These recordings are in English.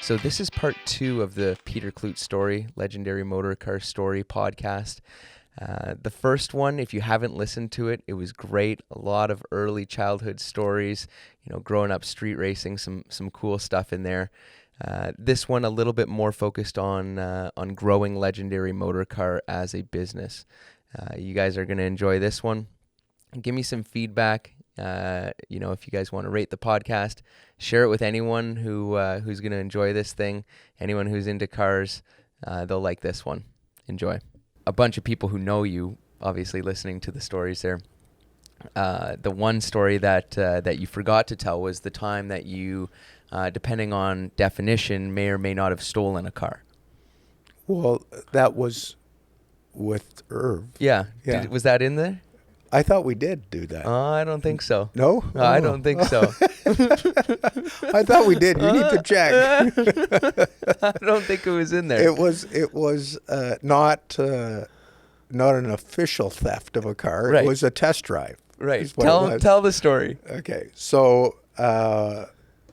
So this is part 2 of the Peter Klutt story, Legendary Motorcar Story podcast. The first one, if you haven't listened to it, it was great. A lot of early childhood stories, growing up street racing, some cool stuff in there. This one a little bit more focused on growing Legendary Motorcar as a business. You guys are going to enjoy this one. Give me some feedback. If you guys want to rate the podcast, share it with anyone who's going to enjoy this thing. Anyone who's into cars, they'll like this one. Enjoy. A bunch of people who know you, obviously listening to the stories there. The one story that you forgot to tell was the time that you, depending on definition, may or may not have stolen a car. Well, that was with Irv. Yeah. Yeah. Was that in there? I thought we did do that. I don't think so. No? I don't think so. I thought we did. You need to check. I don't think it was in there. It was not an official theft of a car. Right. It was a test drive. Right. Tell the story. Okay. So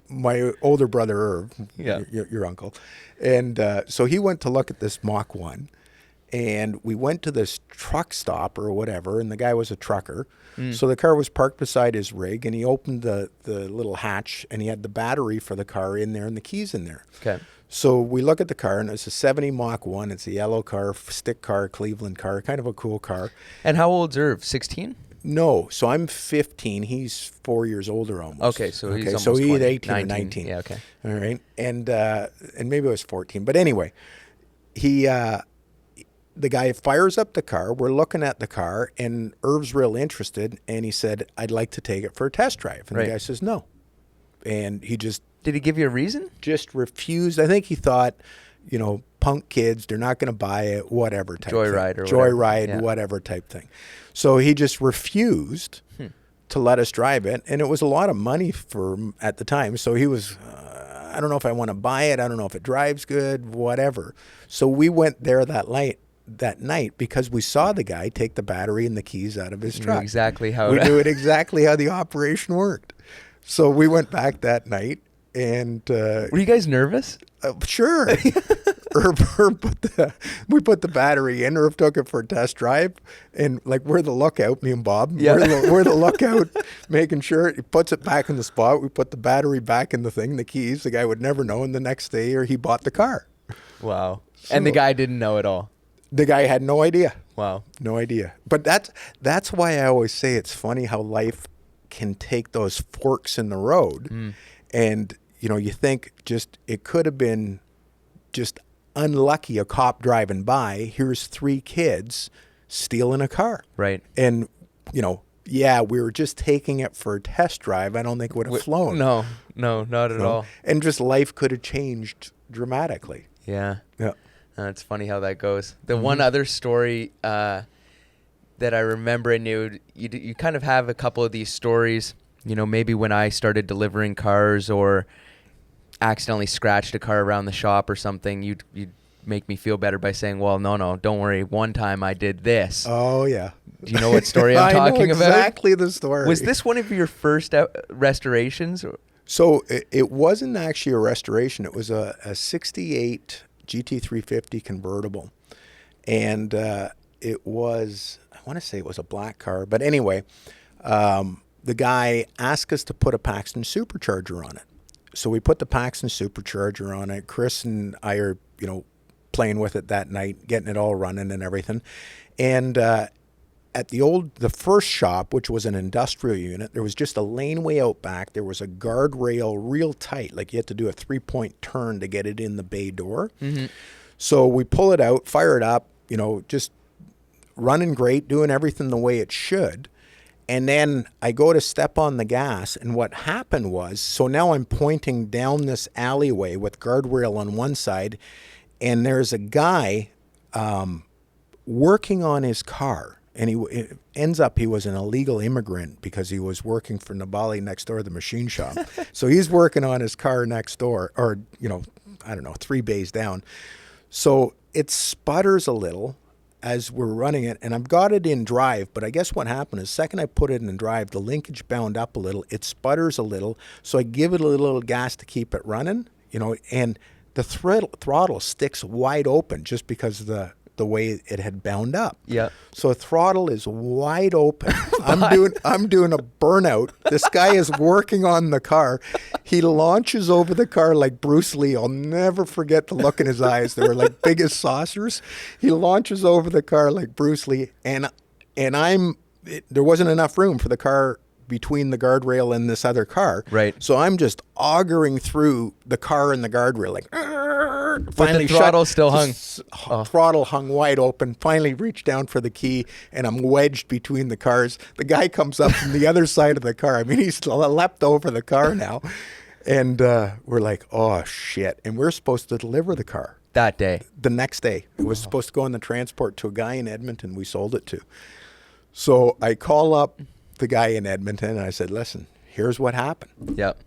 my older brother Irv, Yeah. your uncle, and so he went to look at this Mach 1. And we went to this truck stop or whatever, and the guy was a trucker. So the car was parked beside his rig, and he opened the little hatch, and he had the battery for the car in there and the keys in there. Okay. So we look at the car, and it's a 70 Mach 1. It's a yellow car, stick car, Cleveland car, kind of a cool car. And how old's Irv? 16? No, so I'm 15. He's 4 years older almost. Okay, so he's almost so he's 20, 18 19. or 19. Yeah, okay. All right, and maybe I was 14. But anyway, the guy fires up the car. We're looking at the car, and Irv's real interested, and he said, "I'd like to take it for a test drive." And Right. the guy says, "No." And he Did he give you a reason? just refused. I think he thought, punk kids, they're not going to buy it, whatever type Joyride thing. or Joyride, whatever. Yeah. whatever type thing. So he just refused to let us drive it, and it was a lot of money for him at the time. So he was, I don't know if I want to buy it. I don't know if it drives good, whatever. So we went there that night because we saw the guy take the battery and the keys out of his truck. Exactly how We knew exactly how the operation worked. So we went back that night, and Were you guys nervous? sure. We put the battery in. Irv took it for a test drive, and we're the lookout, me and Bob. Yeah. We're the lookout, making sure he puts it back in the spot. We put the battery back in the thing, the keys. The guy would never know, and the next day, he bought the car. Wow. And the guy didn't know at all. The guy had no idea. Wow. No idea. But that's why I always say it's funny how life can take those forks in the road. And, you think it could have been just unlucky, a cop driving by. Here's 3 kids stealing a car. Right. And, we were just taking it for a test drive. I don't think it would have flown. No, not at all. And just life could have changed dramatically. Yeah. Yeah. It's funny how that goes. The one other story that I remember, and you kind of have a couple of these stories, maybe when I started delivering cars or accidentally scratched a car around the shop or something, you'd make me feel better by saying, well, no, don't worry. One time I did this. Oh, yeah. Do you know what story I'm I know talking about? exactly the story. Was this one of your first restorations? So it wasn't actually a restoration. It was a 68 GT350 convertible. And it was, I want to say it was a black car. But anyway, the guy asked us to put a Paxton supercharger on it. So we put the Paxton supercharger on it. Chris and I are, playing with it that night, getting it all running and everything. And at the first shop, which was an industrial unit, there was just a laneway out back. There was a guardrail real tight, like you had to do a 3-point turn to get it in the bay door. Mm-hmm. So we pull it out, fire it up, just running great, doing everything the way it should. And then I go to step on the gas, and what happened was, so now I'm pointing down this alleyway with guardrail on one side, and there's a guy working on his car. And it ends up he was an illegal immigrant because he was working for Nabali next door, the machine shop. So he's working on his car next door, or, 3 bays down. So it sputters a little as we're running it, and I've got it in drive, but I guess what happened is the second I put it in drive, the linkage bound up a little, it sputters a little, so I give it a little gas to keep it running, and the throttle sticks wide open just because of the way it had bound up. Yeah. So throttle is wide open. I'm doing a burnout. This guy is working on the car. He launches over the car like Bruce Lee. I'll never forget the look in his eyes. They were like big as saucers. He launches over the car like Bruce Lee, and there wasn't enough room for the car between the guardrail and this other car. Right. So I'm just auguring through the car and the guardrail, like, finally the throttle still hung. Throttle hung wide open. Finally reached down for the key, and I'm wedged between the cars. The guy comes up from the other side of the car. I mean, he's leapt over the car now. And we're like, oh, shit. And we're supposed to deliver the car. That day. The next day. It was supposed to go on the transport to a guy in Edmonton we sold it to. So I call up the guy in Edmonton, and I said, listen, here's what happened. Yep.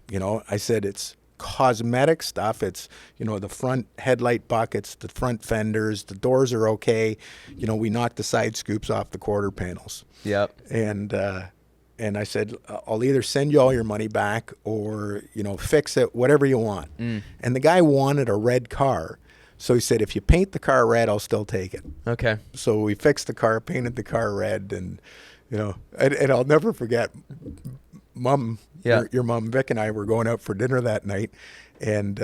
I said, it's cosmetic stuff. It's, the front headlight buckets, the front fenders, the doors are okay. We knocked the side scoops off the quarter panels. Yep. And I said, I'll either send you all your money back or, fix it, whatever you want. And the guy wanted a red car. So he said, if you paint the car red, I'll still take it. Okay. So we fixed the car, painted the car red, and and I'll never forget, Mom, your mom, Vic, and I were going out for dinner that night, and,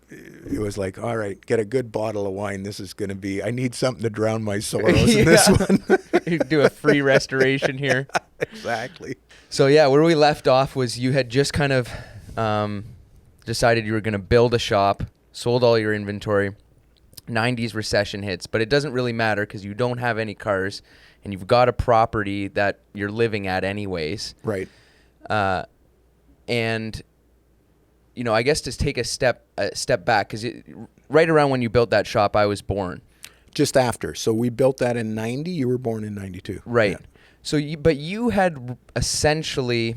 it was like, all right, get a good bottle of wine. This is going to be, I need something to drown my sorrows in this one. Do a free restoration here. Exactly. So, where we left off was you had just kind of decided you were going to build a shop, sold all your inventory. 90s recession hits, but it doesn't really matter because you don't have any cars and you've got a property that you're living at anyways. Right. And, I guess to take a step back, because right around when you built that shop, I was born. Just after. So we built that in 90. You were born in 92. Right. Yeah. So, you had essentially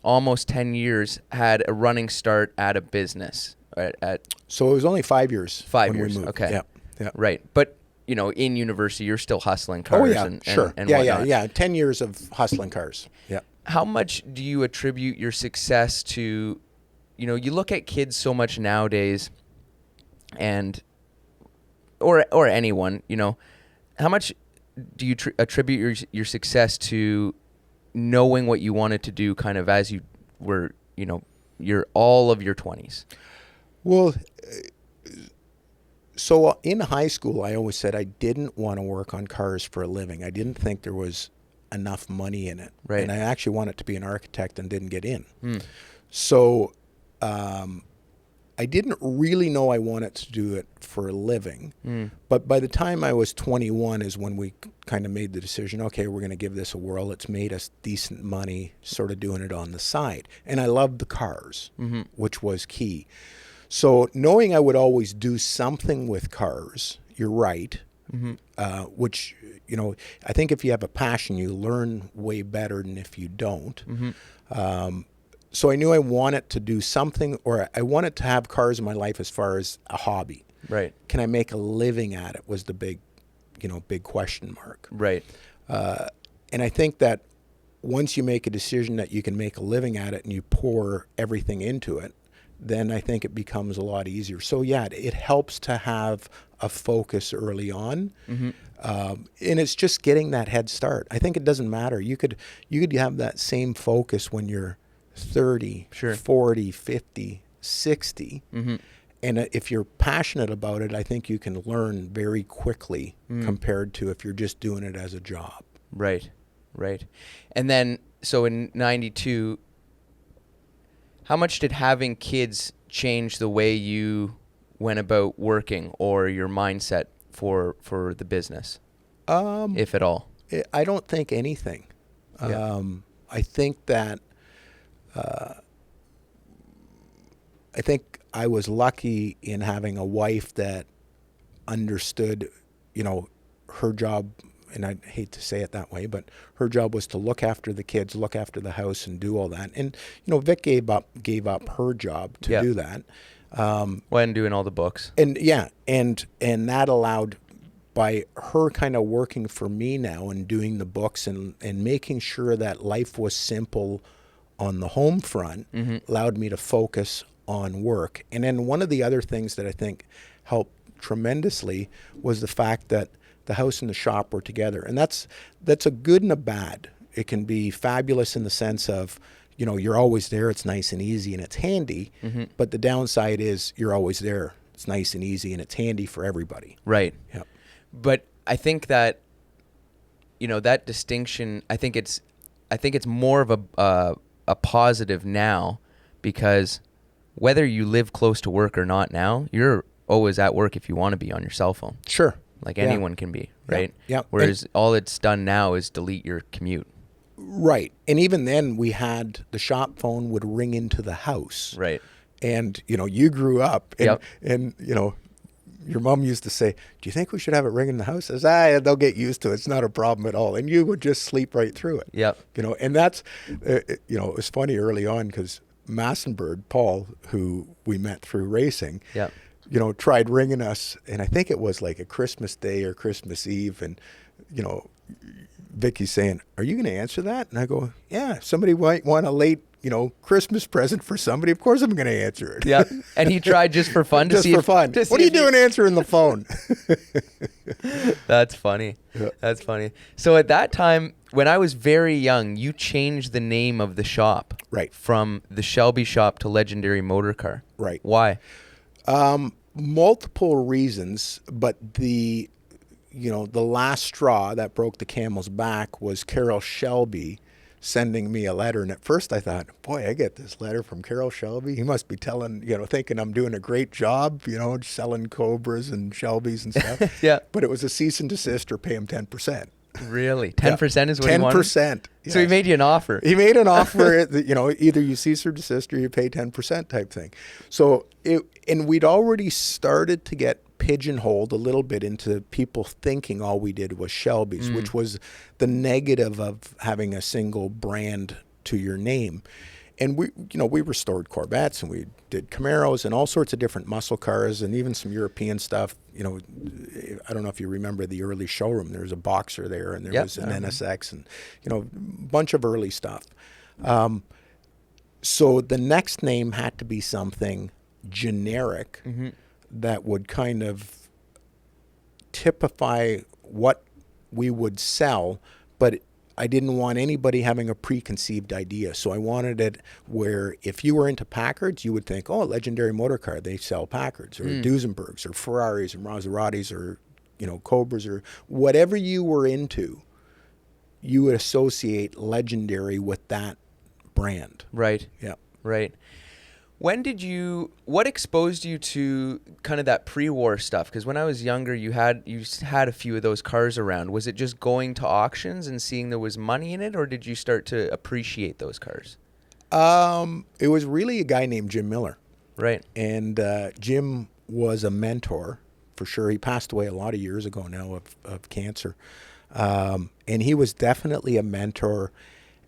almost 10 years had a running start at a business. So it was only 5 years. 5 when years. we moved. Okay. Yeah. Right. But, in university, you're still hustling cars. Oh, yeah. And Sure. And Yeah. whatnot. 10 years of hustling cars. Yeah. How much do you attribute your success to, you look at kids so much nowadays and, or anyone, how much do you attribute your success to knowing what you wanted to do kind of as you were, your all of your 20s? Well, so in high school, I always said I didn't want to work on cars for a living. I didn't think there was enough money in it. Right. And I actually wanted to be an architect and didn't get in. So I didn't really know I wanted to do it for a living. But by the time I was 21 is when we kind of made the decision, okay, we're going to give this a whirl. It's made us decent money sort of doing it on the side. And I loved the cars, which was key. So knowing I would always do something with cars, you're right, which, I think if you have a passion, you learn way better than if you don't. So I knew I wanted to do something, or I wanted to have cars in my life as far as a hobby. Right. Can I make a living at it was the big question mark. Right. And I think that once you make a decision that you can make a living at it and you pour everything into it, then I think it becomes a lot easier. So it helps to have a focus early on. And it's just getting that head start. I think it doesn't matter. You could have that same focus when you're 30, Sure. 40, 50, 60. And if you're passionate about it, I think you can learn very quickly compared to if you're just doing it as a job. Right. And then, so in 92, how much did having kids change the way you went about working or your mindset for the business, if at all? I don't think anything. Yeah. I think that I think I was lucky in having a wife that understood, her job, and I hate to say it that way, but her job was to look after the kids, look after the house, and do all that. And Vic gave up her job to do that. When doing all the books. And that allowed, by her kind of working for me now and doing the books and making sure that life was simple on the home front, allowed me to focus on work. And then one of the other things that I think helped tremendously was the fact that the house and the shop were together. And that's a good and a bad. It can be fabulous in the sense of, you know, you're always there, it's nice and easy and it's handy. Mm-hmm. But the downside is you're always there, it's nice and easy and it's handy for everybody. Right. Yeah. But I think that, you know, that distinction, I think it's more of a positive now, because whether you live close to work or not now, you're always at work if you want to be on your cell phone. Sure. Like anyone can be, right? Yeah. Whereas all it's done now is delete your commute. Right. And even then we had the shop phone would ring into the house. Right. And, you know, you grew up and, Yep. and you know, your mom used to say, do you think we should have it ring in the house? I said, they'll get used to it. It's not a problem at all. And you would just sleep right through it. Yep. You know, and that's, you know, it was funny early on because Massenberg, Paul, who we met through racing, Yep. you know, tried ringing us. And I think it was like a Christmas Day or Christmas Eve. And, you know, Vicky's saying, are you going to answer that? And I go, yeah, somebody might want a late, you know, Christmas present for somebody. Of course I'm going to answer it. Yeah. And he tried just for fun to Just see for if, fun. to see What are you if he- doing answering the phone? That's funny. Yeah. That's funny. So at that time, when I was very young, you changed the name of the shop. Right. From the Shelby shop to Legendary Motorcar. Right. Why? Multiple reasons, but the last straw that broke the camel's back was Carol Shelby sending me a letter. And at first I thought, boy, I get this letter from Carol Shelby. He must be thinking I'm doing a great job, you know, selling Cobras and Shelbys and stuff. Yeah. But it was a cease and desist or pay him 10%. Really? 10% is what he wanted? 10%. Yes. So he made you an offer. He made an offer, you know, either you cease or desist or you pay 10% type thing. So, and we'd already started to get pigeonholed a little bit into people thinking all we did was Shelby's, which was the negative of having a single brand to your name. And we restored Corvettes and we did Camaros and all sorts of different muscle cars and even some European stuff. You know, I don't know if you remember the early showroom. There was a Boxer there and there was an NSX and, you know, a bunch of early stuff. So the next name had to be something generic that would kind of typify what we would sell, but I didn't want anybody having a preconceived idea. So I wanted it where if you were into Packards, you would think, oh, Legendary Motorcar, they sell Packards or Duesenbergs or Ferraris or Maseratis or, you know, Cobras or whatever you were into, you would associate Legendary with that brand. Right. Yeah. Right. What exposed you to kind of that pre-war stuff? Because when I was younger, you had a few of those cars around. Was it just going to auctions and seeing there was money in it, or did you start to appreciate those cars? It was really a guy named Jim Miller. Right. And Jim was a mentor, for sure. He passed away a lot of years ago now of cancer. And he was definitely a mentor.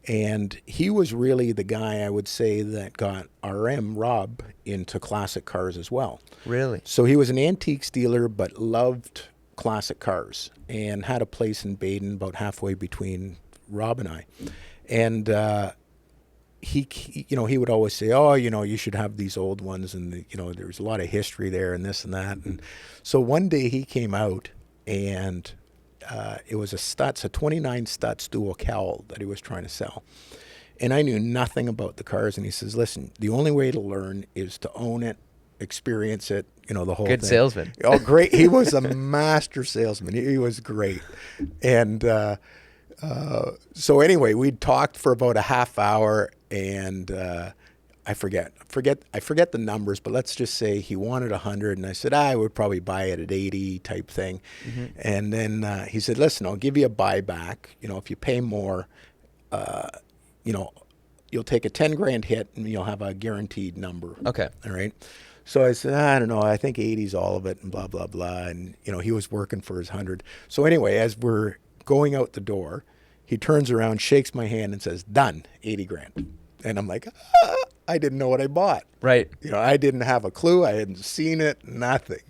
And he was really the guy, I would say, that got RM, Rob, into classic cars as well. Really? So So he was an antiques dealer, but loved classic cars and had a place in Baden about halfway between Rob and I. And he would always say, oh, you know, you should have these old ones. And, you know, there's a lot of history there and this and that. And so one day he came out and it was a Stutz, a 29 Stutz dual cowl that he was trying to sell. And I knew nothing about the cars. And he says, listen, the only way to learn is to own it, experience it, you know, the whole good thing. salesman. Oh, great. He was a master salesman. He was great. And so anyway, we talked for about a half hour and I forget the numbers, but let's just say he wanted 100, and I said I would probably buy it at 80 type thing. And then he said, listen, I'll give you a buyback. You know, if you pay more, you know, you'll take a 10 grand hit and you'll have a guaranteed number. Okay. All right. So I said, I don't know, I think 80's all of it and blah, blah, blah. And, you know, he was working for his 100. So anyway, as we're going out the door, he turns around, shakes my hand and says, done, 80 grand. And I'm like, I didn't know what I bought. Right. You know, I didn't have a clue. I hadn't seen it, nothing.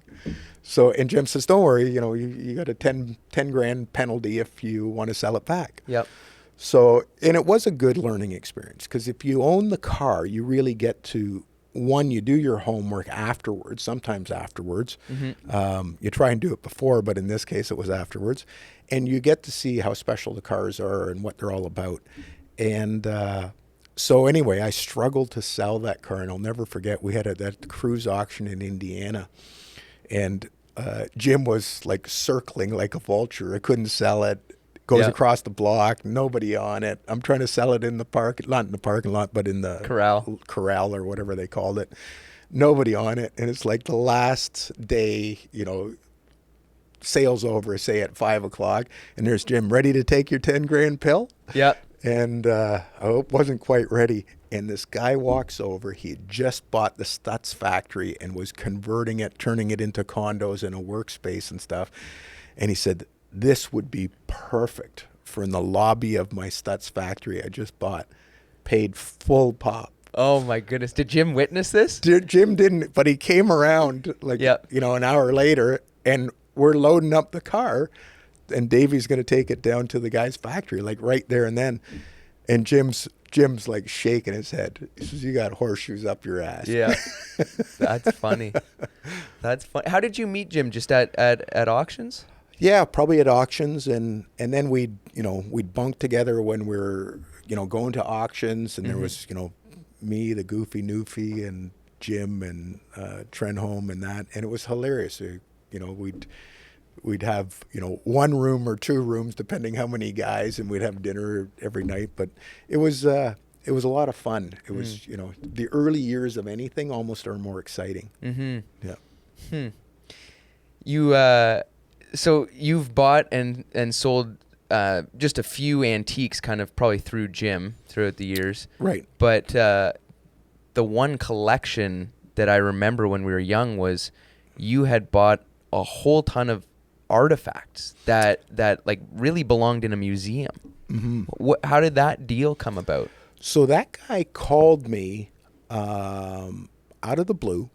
So, and Jim says, don't worry, you know, you got a 10 grand penalty if you want to sell it back. Yep. So, and it was a good learning experience because if you own the car, you really get to one, you do your homework afterwards, sometimes afterwards. Mm-hmm. You try and do it before, but in this case, it was afterwards. And you get to see how special the cars are and what they're all about. And so anyway, I struggled to sell that car, and I'll never forget, we had that cruise auction in Indiana, and Jim was like circling like a vulture. I couldn't sell it. Goes across the block, nobody on it. I'm trying to sell it in the not in the parking lot, but in the corral or whatever they called it. Nobody on it. And it's like the last day, sales over, say at 5:00, and there's Jim ready to take your 10 grand pill. Yep. And I wasn't quite ready. And this guy walks over. He had just bought the Stutz factory and was converting it, turning it into condos and a workspace and stuff. And he said, this would be perfect for in the lobby of my Stutz factory I just bought. Paid full pop. Oh my goodness. Did Jim witness this? Jim didn't, but he came around an hour later, and we're loading up the car, and Davey's going to take it down to the guy's factory, like right there and then. And Jim's like shaking his head. He says, you got horseshoes up your ass. Yeah. That's funny. That's funny. How did you meet Jim? Just at auctions? Yeah, probably at auctions, and then we'd bunk together when we were going to auctions, and there was me, the goofy Newfie, and Jim and Trenholm and that, and it was hilarious. We'd have one room or two rooms depending how many guys, and we'd have dinner every night. But it was a lot of fun. It was the early years of anything almost are more exciting. Mm-hmm. Yeah. So you've bought and sold just a few antiques, kind of probably through Jim throughout the years. Right. But the one collection that I remember when we were young was you had bought a whole ton of artifacts that like really belonged in a museum. Mm-hmm. How did that deal come about? So that guy called me out of the blue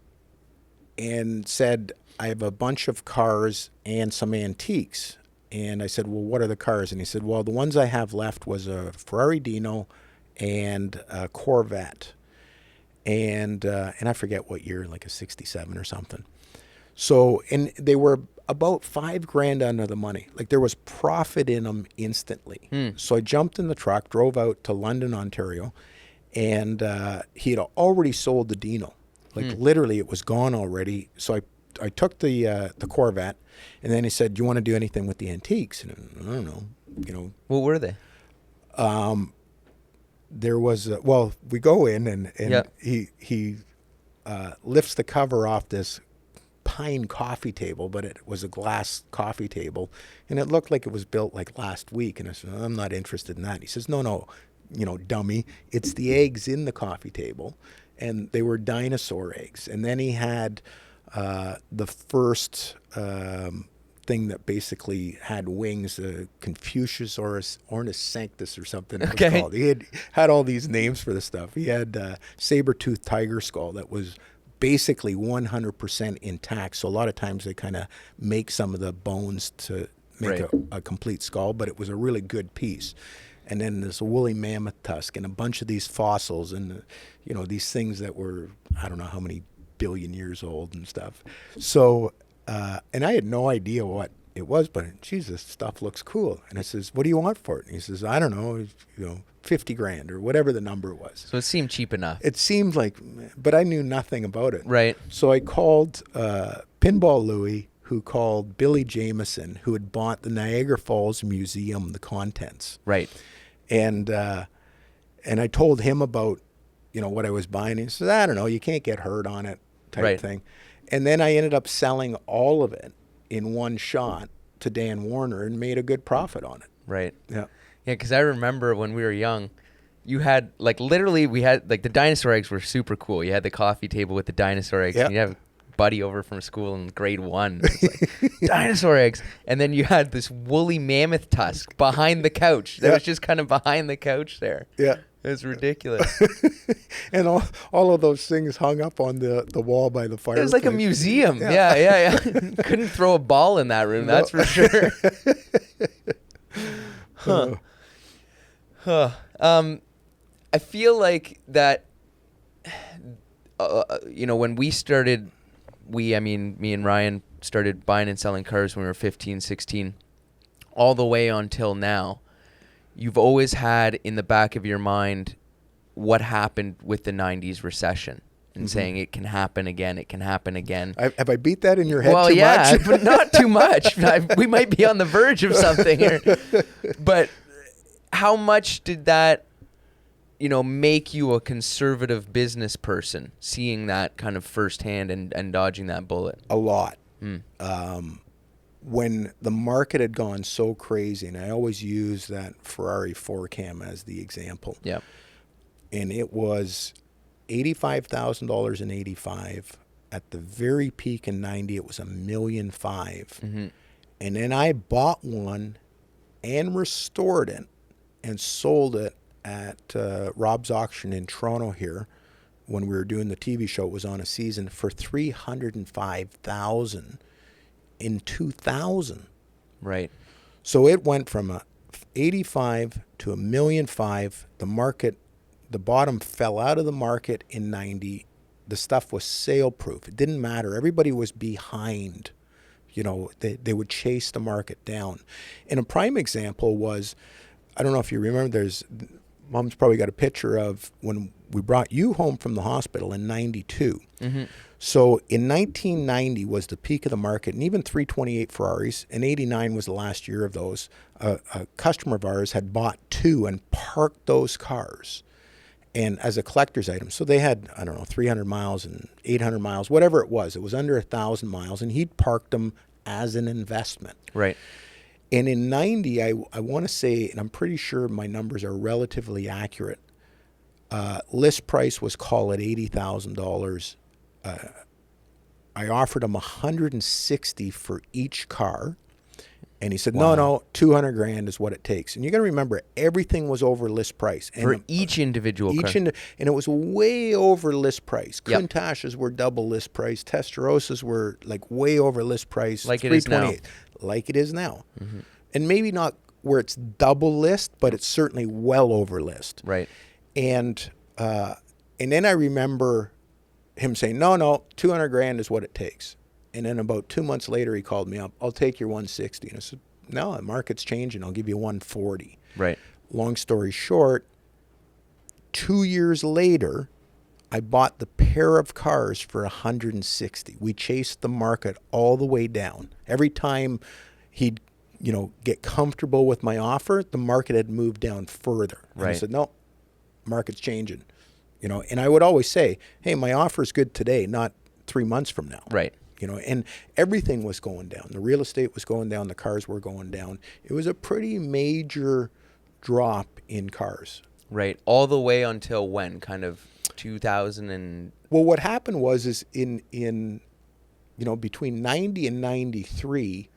and said, I have a bunch of cars and some antiques. And I said, well, what are the cars? And he said, well, the ones I have left was a Ferrari Dino and a Corvette. And I forget what year, like a 67 or something. So, and they were about $5,000 under the money. Like there was profit in them instantly. So I jumped in the truck, drove out to London, Ontario, and he had already sold the Dino. Like literally it was gone already. So I took the Corvette, and then he said, do you want to do anything with the antiques? And I don't know, What were they? There was, we go in and he lifts the cover off this pine coffee table, but it was a glass coffee table, and it looked like it was built like last week. And I said, I'm not interested in that. He says, no, dummy, it's the eggs in the coffee table, and they were dinosaur eggs. And then he had the first thing that basically had wings, Confucius or Ornis Sanctus or something it was called. He had all these names for the stuff. He had saber-toothed tiger skull that was basically 100% intact. So a lot of times they kind of make some of the bones to make a complete skull, but it was a really good piece. And then this woolly mammoth tusk and a bunch of these fossils and, these things that were, I don't know how many billion years old and stuff. So, and I had no idea what it was, but Jesus, stuff looks cool. And I says, what do you want for it? And he says, I don't know, $50,000 or whatever the number was. So it seemed cheap enough. It seemed like, but I knew nothing about it. Right. So I called Pinball Louie, who called Billy Jameson, who had bought the Niagara Falls Museum, the contents. Right. And I told him about, what I was buying. He says, I don't know, you can't get hurt on it type thing. And then I ended up selling all of it in one shot to Dan Warner and made a good profit on it. Right. Yeah. Yeah, because I remember when we were young, you had, we had, the dinosaur eggs were super cool. You had the coffee table with the dinosaur eggs. Yeah. And you have a buddy over from school in grade 1. Dinosaur eggs. And then you had this woolly mammoth tusk behind the couch. That was just kind of behind the couch there. Yeah. It was ridiculous. And all of those things hung up on the wall by the fireplace. It was like a museum. Yeah. Couldn't throw a ball in that room, that's for sure. I feel like that when we started, I mean, me and Ryan started buying and selling cars when we were 15, 16, all the way until now, you've always had in the back of your mind what happened with the 90s recession and saying it can happen again, it can happen again. Have I beat that in your head too much? But not too much. We might be on the verge of something here. But how much did that, make you a conservative business person, seeing that kind of firsthand and dodging that bullet? A lot. When the market had gone so crazy, and I always use that Ferrari 4Cam as the example. Yeah. And it was $85,000 in 85. At the very peak in 90, it was $1.5 million. And then I bought one and restored it and sold it at Rob's auction in Toronto here when we were doing the TV show. It was on a season for $305,000 in 2000. Right. So it went from 85 to $1.5 million. The market, the bottom fell out of the market in 90. The stuff was sale proof. It didn't matter. Everybody was behind. They would chase the market down. And a prime example was, I don't know if you remember, Mom's probably got a picture of when we brought you home from the hospital in 92. So in 1990 was the peak of the market, and even 328 Ferraris, and 89 was the last year of those. A customer of ours had bought two and parked those cars and as a collector's item. So they had, 300 miles and 800 miles, whatever it was. It was under 1,000 miles, and he'd parked them as an investment. Right. And in 90, I want to say, and I'm pretty sure my numbers are relatively accurate, list price was, call it $80,000. I offered him $160 for each car. And he said, no, $200,000 is what it takes. And you got to remember, everything was over list price. And for each individual car. And it was way over list price. Countach's were double list price. Testarossas were like way over list price. Like it is now. Like it is now. And maybe not where it's double list, but it's certainly well over list. Right. And then I remember him saying, no, $200,000 is what it takes. And then about 2 months later, he called me up. I'll take your 160. And I said, no, the market's changing. I'll give you 140. Right. Long story short, 2 years later, I bought the pair of cars for 160. We chased the market all the way down. Every time he'd, get comfortable with my offer, the market had moved down further. And right. I said, no, market's changing. And I would always say, hey, my offer's good today, not 3 months from now. Right. And everything was going down. The real estate was going down. The cars were going down. It was a pretty major drop in cars. Right. All the way until when? Kind of 2000 and... Well, what happened was in between 90 and 93,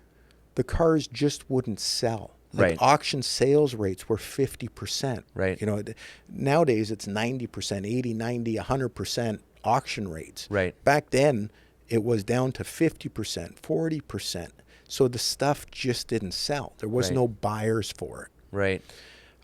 the cars just wouldn't sell. Like right. Auction sales rates were 50%. Right. Nowadays it's 90%, 80, 90, 100% auction rates. Right. Back then, it was down to 50%, 40%. So the stuff just didn't sell. There was right. no buyers for it. Right.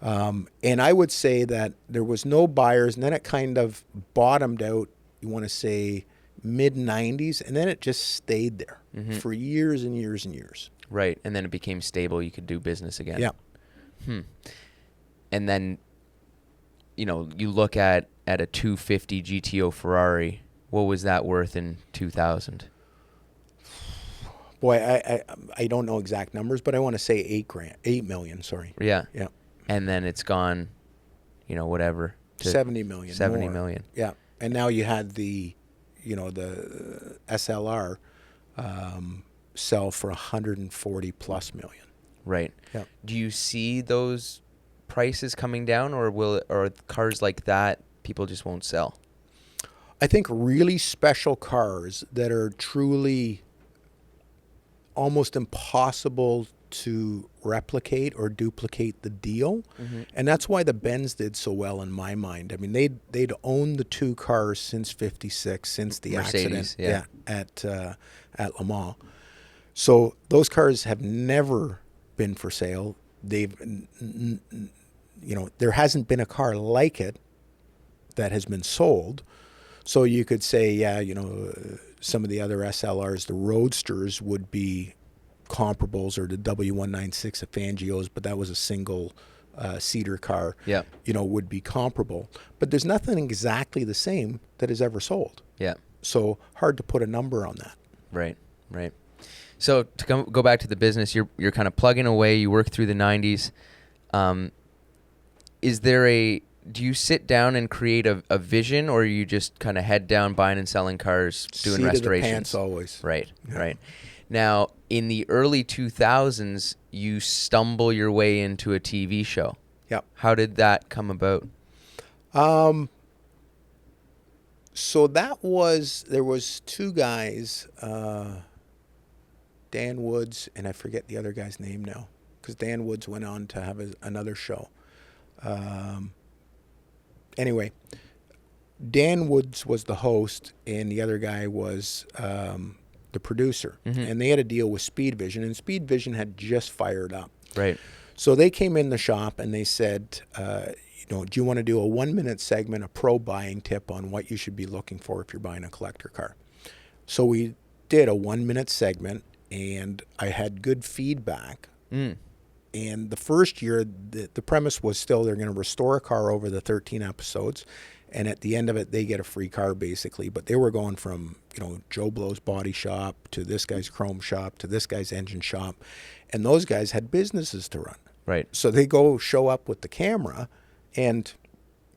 And I would say that there was no buyers, and then it kind of bottomed out, you want to say, mid-90s, and then it just stayed there for years and years and years. Right. And then it became stable. You could do business again. Yeah. And then, you look at a 250 GTO Ferrari. What was that worth in 2000? Boy, I don't know exact numbers, but I want to say $8 million. Sorry. Yeah. Yeah. And then it's gone, whatever. To 70 million. 70 more. million. Yeah. And now you had the SLR sell for 140 plus million. Right. Yeah. Do you see those prices coming down, or cars like that people just won't sell? I think really special cars that are truly almost impossible to replicate or duplicate the deal. And that's why the Benz did so well in my mind. I mean, they'd owned the two cars since 56, since the Mercedes, accident at Le Mans. So those cars have never been for sale. There hasn't been a car like it that has been sold. So you could say, yeah, some of the other SLRs, the Roadsters would be comparables, or the W196 of Fangio's, but that was a single seater car, Yeah. Would be comparable. But there's nothing exactly the same that is ever sold. Yeah. So hard to put a number on that. Right. So to go back to the business, you're kind of plugging away. You work through the 90s. Do you sit down and create a vision, or are you just kind of head down buying and selling cars, doing Seat restorations? Of the pants always. Right. Yeah. Right. Now, in the early 2000s, you stumble your way into a TV show. Yep. How did that come about? So there was two guys, Dan Woods, and I forget the other guy's name now, because Dan Woods went on to have another show. Anyway, Dan Woods was the host, and the other guy was the producer. Mm-hmm. And they had a deal with Speed Vision, and Speed Vision had just fired up. Right. So they came in the shop and they said, do you want to do a 1-minute segment, a pro buying tip on what you should be looking for if you're buying a collector car? So we did a 1-minute segment, and I had good feedback. And the first year, the premise was still they're going to restore a car over the 13 episodes, and at the end of it, they get a free car, basically. But they were going from, Joe Blow's body shop to this guy's chrome shop to this guy's engine shop, and those guys had businesses to run. Right. So they go show up with the camera, and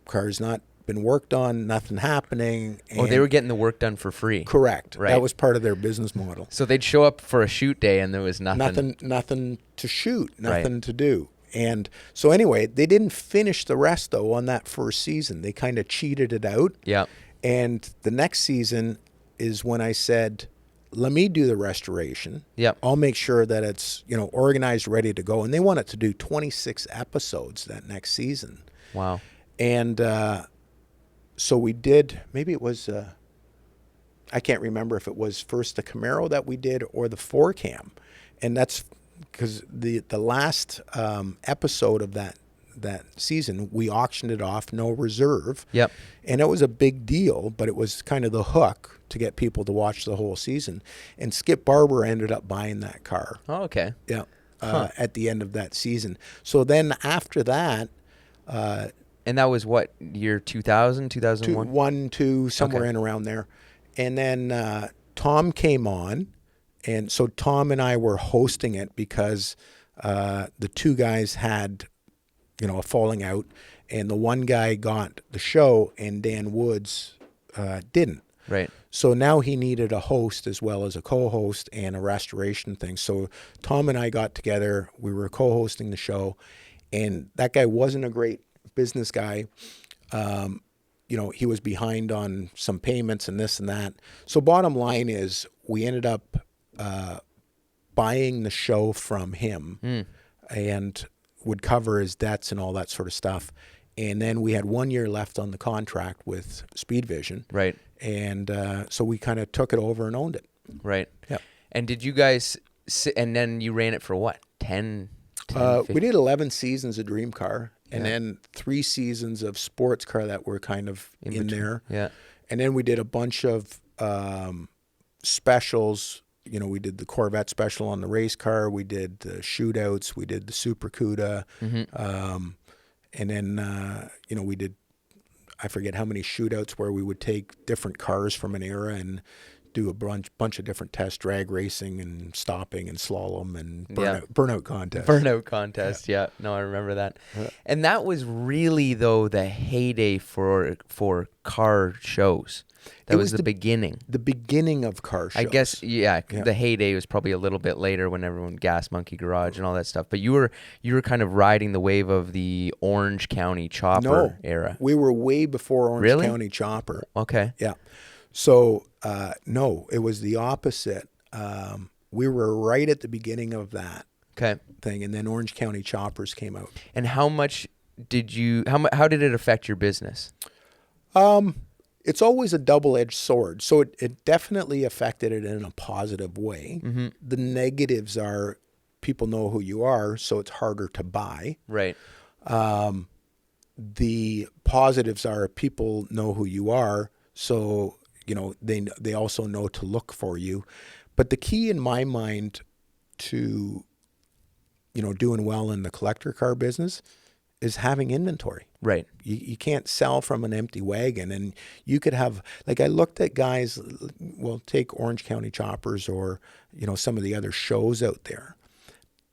car's not been worked on, nothing happening. And they were getting the work done for free. Correct. Right. That was part of their business model. So they'd show up for a shoot day, and there was nothing to shoot, nothing Right. to do. And so anyway, they didn't finish the rest, though, on that first season. They kind of cheated it out. Yeah. And the next season is when I said, let me do the restoration. Yep. I'll make sure that it's, organized, ready to go. And they wanted to do 26 episodes that next season. Wow. And so we did, maybe it was, I can't remember if it was first the Camaro that we did or the 4Cam. And that's because the last episode of that season, we auctioned it off, no reserve. Yep. And it was a big deal, but it was kind of the hook to get people to watch the whole season. And Skip Barber ended up buying that car. Oh, okay. Yeah. At the end of that season. So then after that, and that was what, year 2000, 2001? 1, 2, somewhere Okay. in around there. And then Tom came on. And so Tom and I were hosting it because the two guys had, a falling out. And the one guy got the show and Dan Woods didn't. Right. So now he needed a host as well as a co-host and a restoration thing. So Tom and I got together. We were co-hosting the show. And that guy wasn't a great business guy. He was behind on some payments and this and that. So bottom line is we ended up buying the show from him and would cover his debts and all that sort of stuff. And then we had 1 year left on the contract with Speed Vision. Right. And so we kind of took it over and owned it. Right. Yep. And did you guys and then you ran it for what? 10 we did 11 seasons of Dream Car, and then 3 seasons of Sports Car that were kind of in there. Yeah. And then we did a bunch of specials. We did the Corvette special on the race car. We did the shootouts. We did the Super CUDA. Mm-hmm. And then, we did, I forget how many shootouts where we would take different cars from an era and do a bunch of different tests, drag racing and stopping and slalom and burnout contest. Burnout contest, yeah. No, I remember that. And that was really, though, the heyday for car shows. That was the beginning. The beginning of car shows. I guess, the heyday was probably a little bit later when everyone Gas Monkey Garage and all that stuff. But you were kind of riding the wave of the Orange County Chopper era. We were way before Orange Really? County Chopper. Okay. Yeah. So, no, it was the opposite. We were right at the beginning of that thing, and then Orange County Choppers came out. And how much did how did it affect your business? It's always a double-edged sword. So it definitely affected it in a positive way. Mm-hmm. The negatives are people know who you are, so it's harder to buy. Right. The positives are people know who you are, So, they also know to look for you. But the key in my mind to, doing well in the collector car business is having inventory. Right. You can't sell from an empty wagon. And you could have, like, I looked at guys, well, take Orange County Choppers or, some of the other shows out there.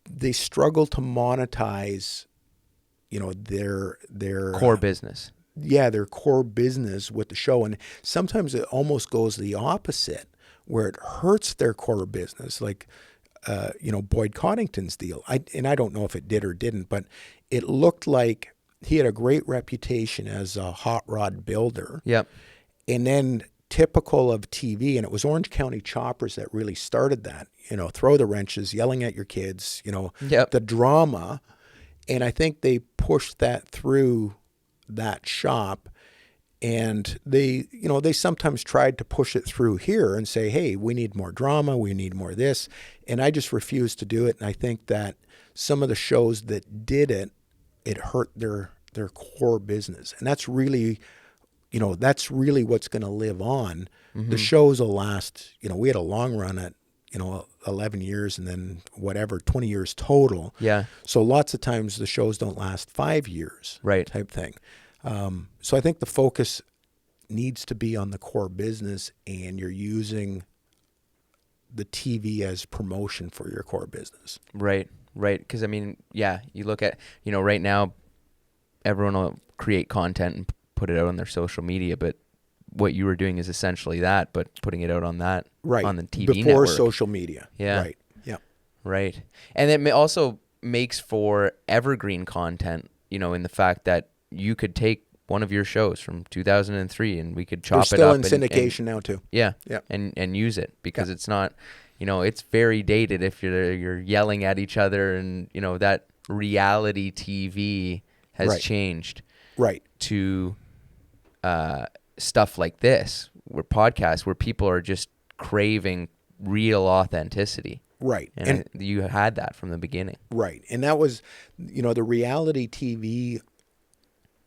They struggle to monetize, their Core business. Yeah, their core business with the show. And sometimes it almost goes the opposite, where it hurts their core business. Like, Boyd Coddington's deal. I don't know if it did or didn't, but it looked like he had a great reputation as a hot rod builder. Yep. And then typical of TV, and it was Orange County Choppers that really started that, throw the wrenches, yelling at your kids, Yep. the drama. And I think they pushed that through that shop. And they sometimes tried to push it through here and say, hey, we need more drama, we need more this. And I just refused to do it. And I think that some of the shows that did it, it hurt their core business. And that's really, what's going to live on. Mm-hmm. The shows will last, we had a long run at, 11 years and then 20 years total. Yeah. So lots of times the shows don't last 5 years. Right. Type thing. So I think the focus needs to be on the core business, and you're using the TV as promotion for your core business. Right. Because, you look at, right now, everyone will create content and put it out on their social media, but what you were doing is essentially that, but putting it out on that, right, on the TV before network. social media. Yeah. Right. Yeah. Right. And it also makes for evergreen content, in the fact that you could take one of your shows from 2003 and we could chop it They're up. still in syndication now too. Yeah. Yeah. And use it because it's not, it's very dated if you're yelling at each other, and, that reality TV has changed. Right. To stuff like this, where podcasts, where people are just craving real authenticity. Right. And you had that from the beginning. Right. And that was, the reality TV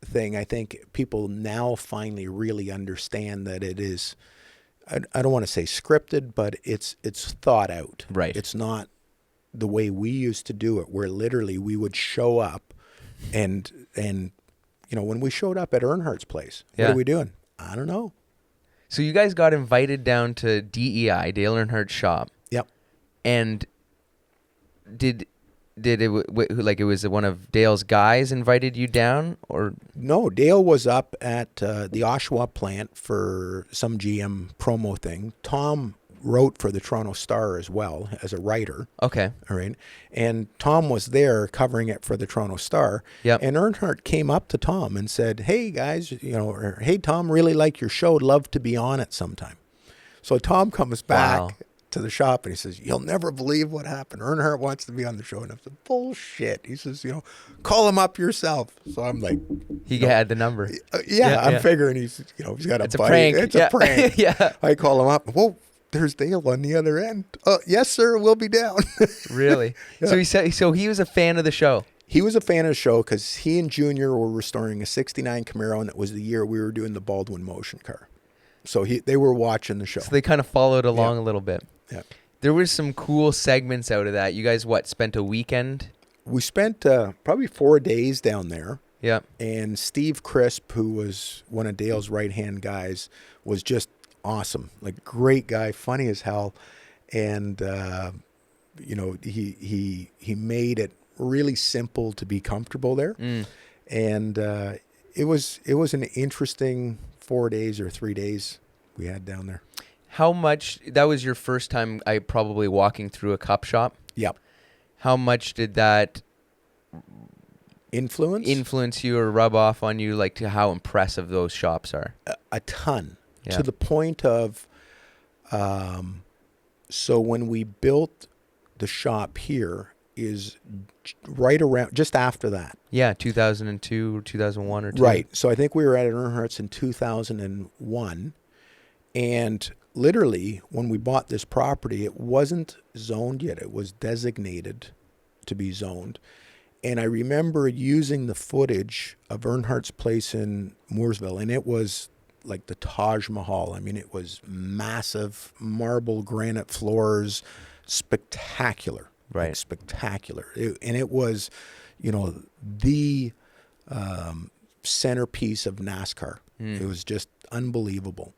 thing. I think people now finally really understand that it is, I don't want to say scripted, but it's thought out. Right. It's not the way we used to do it, where literally we would show up and when we showed up at Earnhardt's place, what are we doing? I don't know. So you guys got invited down to DEI, Dale Earnhardt's shop. Yep. And did it was one of Dale's guys invited you down, or? No, Dale was up at the Oshawa plant for some GM promo thing. Tom wrote for the Toronto Star as well as a writer. Okay. All right. And Tom was there covering it for the Toronto Star. Yep. And Earnhardt came up to Tom and said, hey guys, or hey Tom, really like your show. Love to be on it sometime. So Tom comes back to the shop and he says, you'll never believe what happened. Earnhardt wants to be on the show. And I said, bullshit. He says, call him up yourself. So I'm like, he had the number. I'm figuring he's got it's a buddy. Prank. It's a prank. Yeah. I call him up. Whoa. There's Dale on the other end. Yes, sir. We'll be down. Really? Yeah. So he said. So he was a fan of the show. He was a fan of the show because he and Junior were restoring a '69 Camaro, and it was the year we were doing the Baldwin motion car. So they were watching the show. So they kind of followed along a little bit. Yeah. There was some cool segments out of that. You guys, spent a weekend? We spent probably 4 days down there. Yeah. And Steve Crisp, who was one of Dale's right-hand guys, was just awesome. Like, great guy, funny as hell. And, he made it really simple to be comfortable there. Mm. And it was an interesting 4 days or 3 days we had down there. How much, that was your first time probably walking through a cup shop? Yep. How much did that influence you or rub off on you, like, to how impressive those shops are? A ton. Yeah. To the point of, so when we built the shop here is right around, just after that. Yeah, 2002 or 2001 or 2. Right. So I think we were at Earnhardt's in 2001. And literally, when we bought this property, it wasn't zoned yet. It was designated to be zoned. And I remember using the footage of Earnhardt's place in Mooresville, and it was like the Taj Mahal. I mean, it was massive, marble granite floors, spectacular, Right. like spectacular. And it was, the centerpiece of NASCAR. It was just unbelievable.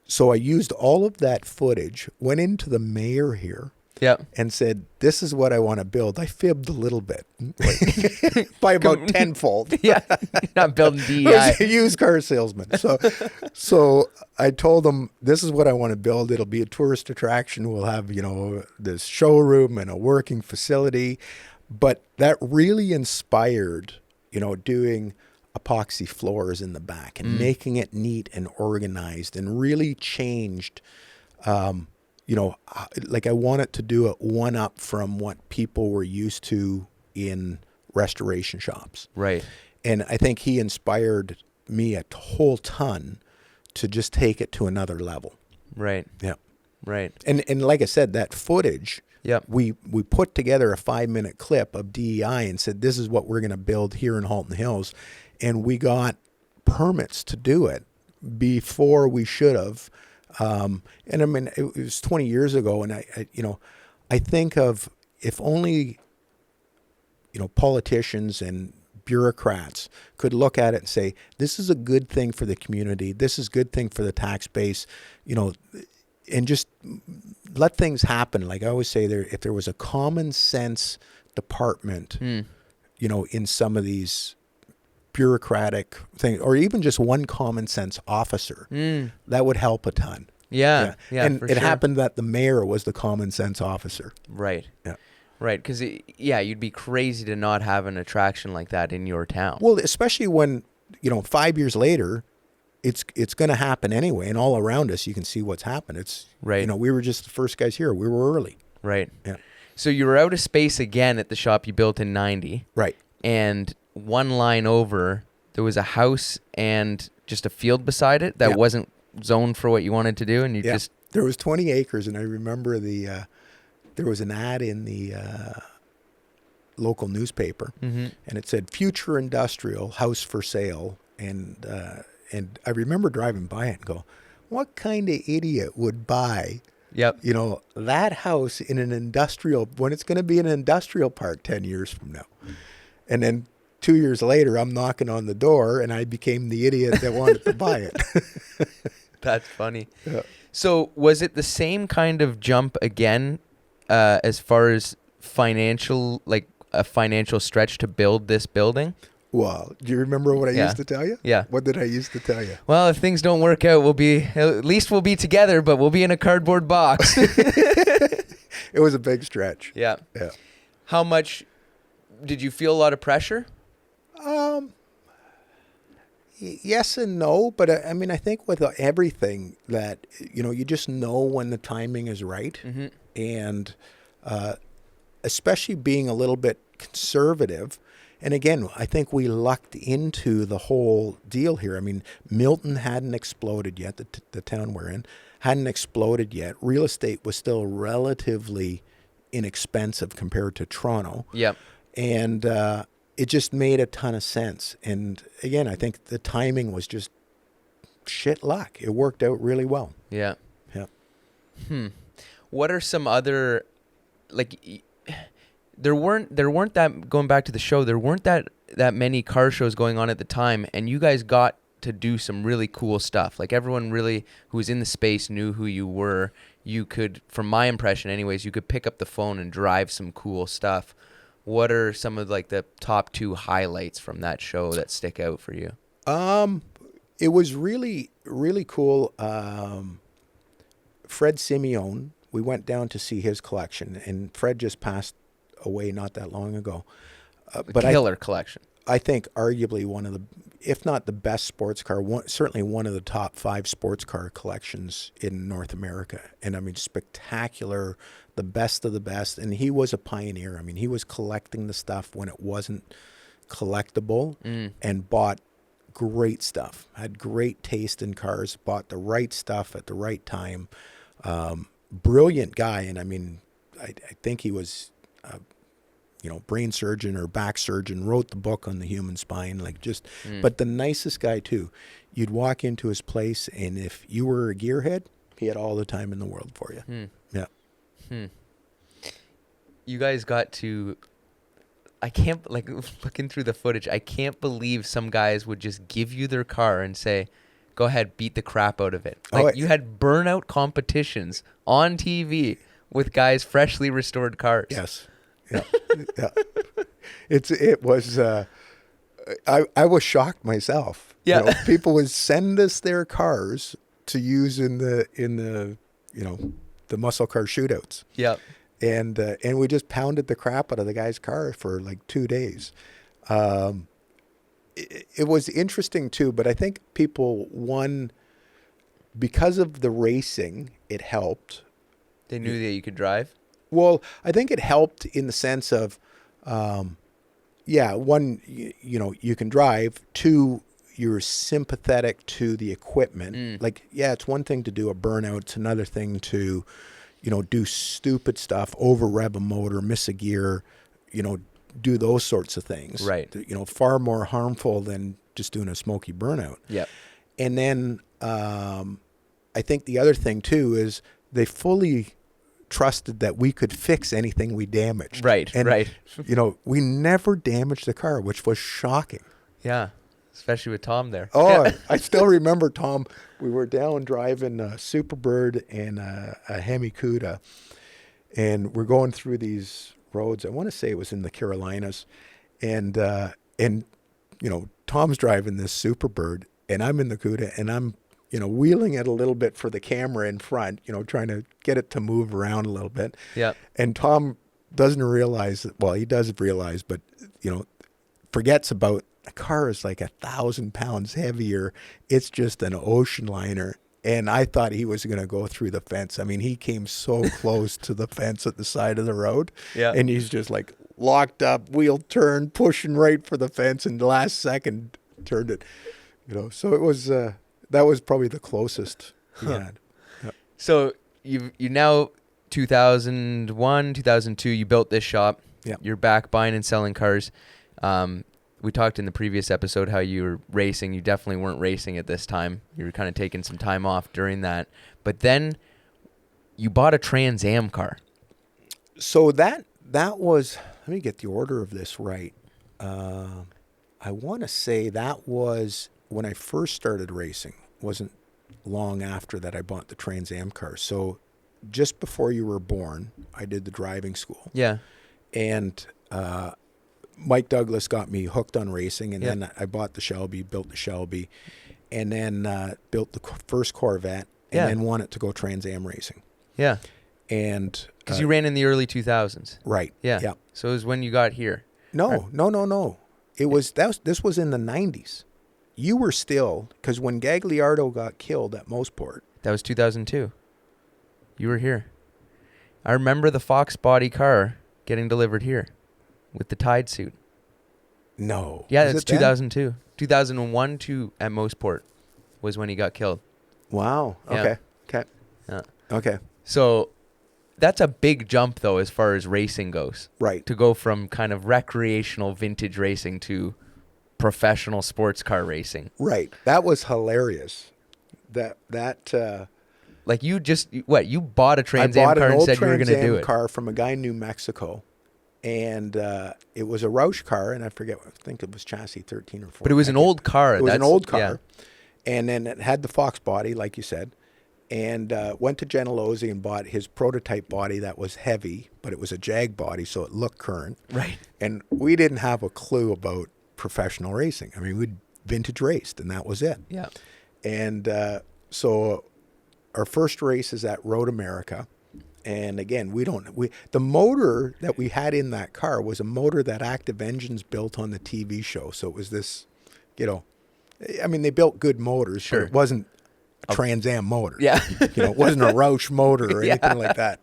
So I used all of that footage, went into the mayor here, Yep. and said, "This is what I want to build." I fibbed a little bit, by about tenfold. Yeah. You're not building I was DEI. a used car salesman. So I told them, "This is what I want to build. It'll be a tourist attraction. We'll have, this showroom and a working facility." But that really inspired, doing epoxy floors in the back and making it neat and organized, and really changed, like I wanted to do it one up from what people were used to in restoration shops. Right. And I think he inspired me a whole ton to just take it to another level. Right. Yeah. Right. And like I said, that footage, Yep. we put together a 5-minute clip of DEI and said, this is what we're going to build here in Halton Hills. And we got permits to do it before we should have. And I mean, it was 20 years ago. And I think of, if only, politicians and bureaucrats could look at it and say, this is a good thing for the community. This is a good thing for the tax base, and just let things happen. Like I always say, if there was a common sense department, in some of these bureaucratic things, or even just one common sense officer, that would help a ton. Yeah. And for it sure. happened that the mayor was the common sense officer. Right. Yeah. Right. Because, you'd be crazy to not have an attraction like that in your town. Well, especially when, 5 years later, it's going to happen anyway. And all around us, you can see what's happened. It's, Right. We were just the first guys here. We were early. Right. Yeah. So you were out of space again at the shop you built in 90. Right. And one line over, there was a house and just a field beside it that wasn't zoned for what you wanted to do. And you just... There was 20 acres. And I remember there was an ad in the local newspaper. Mm-hmm. And it said, "Future industrial house for sale." And I remember driving by it and go, what kind of idiot would buy, Yep. that house in an industrial, when it's going to be an industrial park 10 years from now? And then 2 years later, I'm knocking on the door and I became the idiot that wanted to buy it. That's funny. Yeah. So was it the same kind of jump again, as far as financial, like a financial stretch to build this building? Well, do you remember what I Yeah. used to tell you? Yeah. What did I used to tell you? Well, if things don't work out, at least we'll be together, but we'll be in a cardboard box. It was a big stretch. Yeah. Yeah. How much did you feel a lot of pressure? Yes and no, but I mean, I think with everything that, you just know when the timing is right. Mm-hmm. And especially being a little bit conservative. And again, I think we lucked into the whole deal here. I mean, Milton hadn't exploded yet, the town we're in, hadn't exploded yet. Real estate was still relatively inexpensive compared to Toronto. Yep. And it just made a ton of sense. And again, I think the timing was just shit luck. It worked out really well. Yeah. Yeah. What are some other, like, there weren't that, going back to the show, there weren't that many car shows going on at the time, and you guys got to do some really cool stuff. Like, everyone really who was in the space knew who you were. You could, from my impression anyways, you could pick up the phone and drive some cool stuff. What are some of, like, the top 2 highlights from that show that stick out for you? It was really, really cool. Fred Simeone, we went down to see his collection, and Fred just passed away not that long ago. But Killer collection. I think arguably one of the, if not the best sports car, certainly one of the top 5 sports car collections in North America. And I mean, spectacular, the best of the best. And he was a pioneer. I mean, he was collecting the stuff when it wasn't collectible and bought great stuff, had great taste in cars, bought the right stuff at the right time. Brilliant guy. And I mean, I think he was brain surgeon or back surgeon, wrote the book on the human spine, but the nicest guy too. You'd walk into his place, and if you were a gearhead, he had all the time in the world for you. Yeah. You guys got to, I can't, looking through the footage, I can't believe some guys would just give you their car and say, go ahead, beat the crap out of it. You had burnout competitions on TV with guys freshly restored cars. Yes. Yeah. Yeah. It was, I was shocked myself. Yeah. People would send us their cars to use in the muscle car shootouts. Yeah. And we just pounded the crap out of the guy's car for 2 days. It was interesting too, but I think people, because of the racing, it helped. They knew that you could drive? Well, I think it helped in the sense of, one, you can drive. Two, you're sympathetic to the equipment. It's one thing to do a burnout. It's another thing to, do stupid stuff, over rev a motor, miss a gear, do those sorts of things. Right. Far more harmful than just doing a smoky burnout. Yeah. And then I think the other thing too is they fully trusted that we could fix anything we damaged. Right. And, right. We never damaged the car, which was shocking. Yeah. Especially with Tom there. Oh, I still remember Tom. We were down driving a Superbird and a Hemi Cuda, and we're going through these roads. I want to say it was in the Carolinas, and Tom's driving this Superbird, and I'm in the Cuda, and I'm wheeling it a little bit for the camera in front, trying to get it to move around a little bit. Yeah. And Tom doesn't realize that. Well, he does realize, but forgets about. The car is 1,000 pounds heavier. It's just an ocean liner. And I thought he was going to go through the fence. I mean, he came so close to the fence at the side of the road. Yeah. And he's just locked up, wheel turn, pushing right for the fence. And the last second turned it, So it was, that was probably the closest he had. Yep. So you now, 2001, 2002, you built this shop. Yeah. You're back buying and selling cars. We talked in the previous episode how you were racing. You definitely weren't racing at this time. You were kind of taking some time off during that. But then you bought a Trans Am car. So that was, let me get the order of this right. I want to say that was when I first started racing. Wasn't long after that I bought the Trans Am car. So just before you were born, I did the driving school. Yeah. And Mike Douglas got me hooked on racing, and then I bought the Shelby, built the Shelby, and then built the first Corvette, and then won it to go Trans Am racing. Yeah. And because you ran in the early 2000s. Right. Yeah. Yeah. So it was when you got here. No. It was this was in the 90s. You were still, because when Gagliardo got killed at Mosport. That was 2002. You were here. I remember the Fox body car getting delivered here. With the Tide suit. No. Yeah, that's 2002. 2001 at Mosport was when he got killed. Wow. Yeah. Okay. Okay. Yeah. Okay. So that's a big jump, though, as far as racing goes. Right. To go from kind of recreational vintage racing to professional sports car racing. Right. That was hilarious. You bought a Trans Am car and said you were going to do it. I bought an old Trans Am car from a guy in New Mexico. And it was a Roush car, and I think it was chassis 13 or 14. But it was an old car. It was an old car. Yeah. And then it had the Fox body, like you said. And went to Gentilozzi and bought his prototype body that was heavy, but it was a Jag body, so it looked current. Right. And we didn't have a clue about professional racing. I mean, we'd vintage raced, and that was it. Yeah. And so our first race is at Road America. And again, the motor that we had in that car was a motor that Active Engines built on the TV show. So it was this, they built good motors, sure. But it wasn't a Trans Am motor. Yeah. It wasn't a Roush motor or anything like that.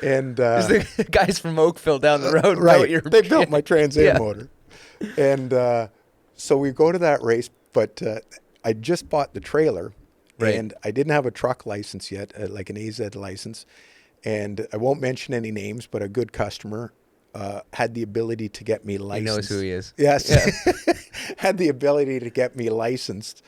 And the guys from Oakville down the road, right? They built my Trans Am motor. And so we go to that race, but I just bought the trailer, and I didn't have a truck license yet, like an AZ license. And I won't mention any names, but a good customer had the ability to get me licensed. He knows who he is. Yes. Yeah. Had the ability to get me licensed.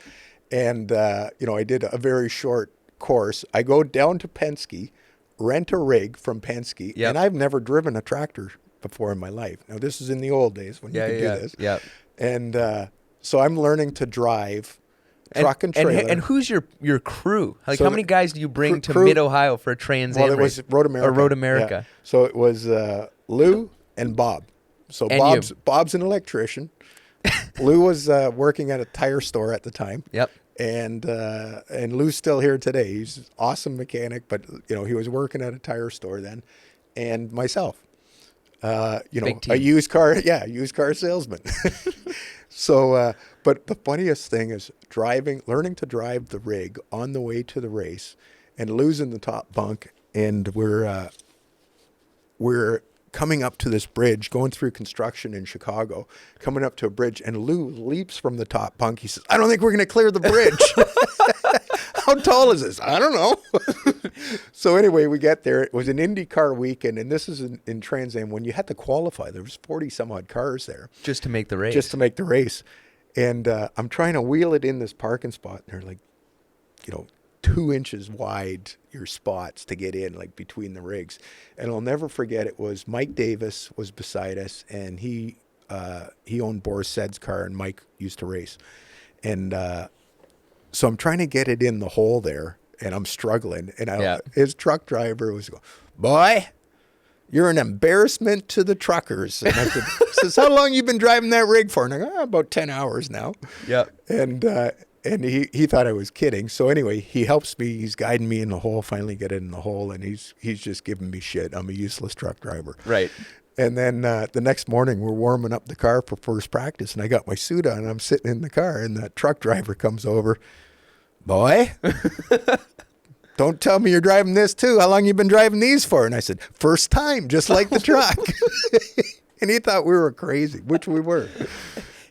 And, I did a very short course. I go down to Penske, rent a rig from Penske, Yep. and I've never driven a tractor before in my life. Now, this is in the old days when you could do this. Yeah. And so I'm learning to drive truck and trailer. And who's your crew? Like, So how many guys do you bring to crew- Mid-Ohio for a Trans Am Well, it race? was Road America. Or Road America. Yeah. So it was Lou and Bob. So And Bob's an electrician. Lou was working at a tire store at the time. Yep. And Lou's still here today. He's an awesome mechanic, but he was working at a tire store then. And myself, Big team. a used car salesman. So, but the funniest thing is learning to drive the rig on the way to the race, and Lou's in the top bunk, and we're coming up to this bridge, going through construction in Chicago, coming up to a bridge, and Lou leaps from the top bunk. He says, "I don't think we're going to clear the bridge." How tall is this? I don't know. So anyway, we get there. It was an IndyCar weekend, and this is in Trans Am. When you had to qualify, there was 40 some odd cars there. Just to make the race. And I'm trying to wheel it in this parking spot, and they're like, 2 inches wide, your spots to get in, like between the rigs. And I'll never forget, it was Mike Davis was beside us, and he owned Boris Said's car, and Mike used to race. And so I'm trying to get it in the hole there, and I'm struggling. And his truck driver was going, "Boy, you're an embarrassment to the truckers." And I says, "How long you been driving that rig for?" And I go, "About 10 hours now." Yeah. And he thought I was kidding. So anyway, he helps me. He's guiding me in the hole, finally get it in the hole, and he's just giving me shit. I'm a useless truck driver. Right. And then the next morning, we're warming up the car for first practice, and I got my suit on, and I'm sitting in the car, and the truck driver comes over. "Boy, don't tell me you're driving this too. How long you been driving these for?" And I said, "First time, just like the truck." And he thought we were crazy, which we were.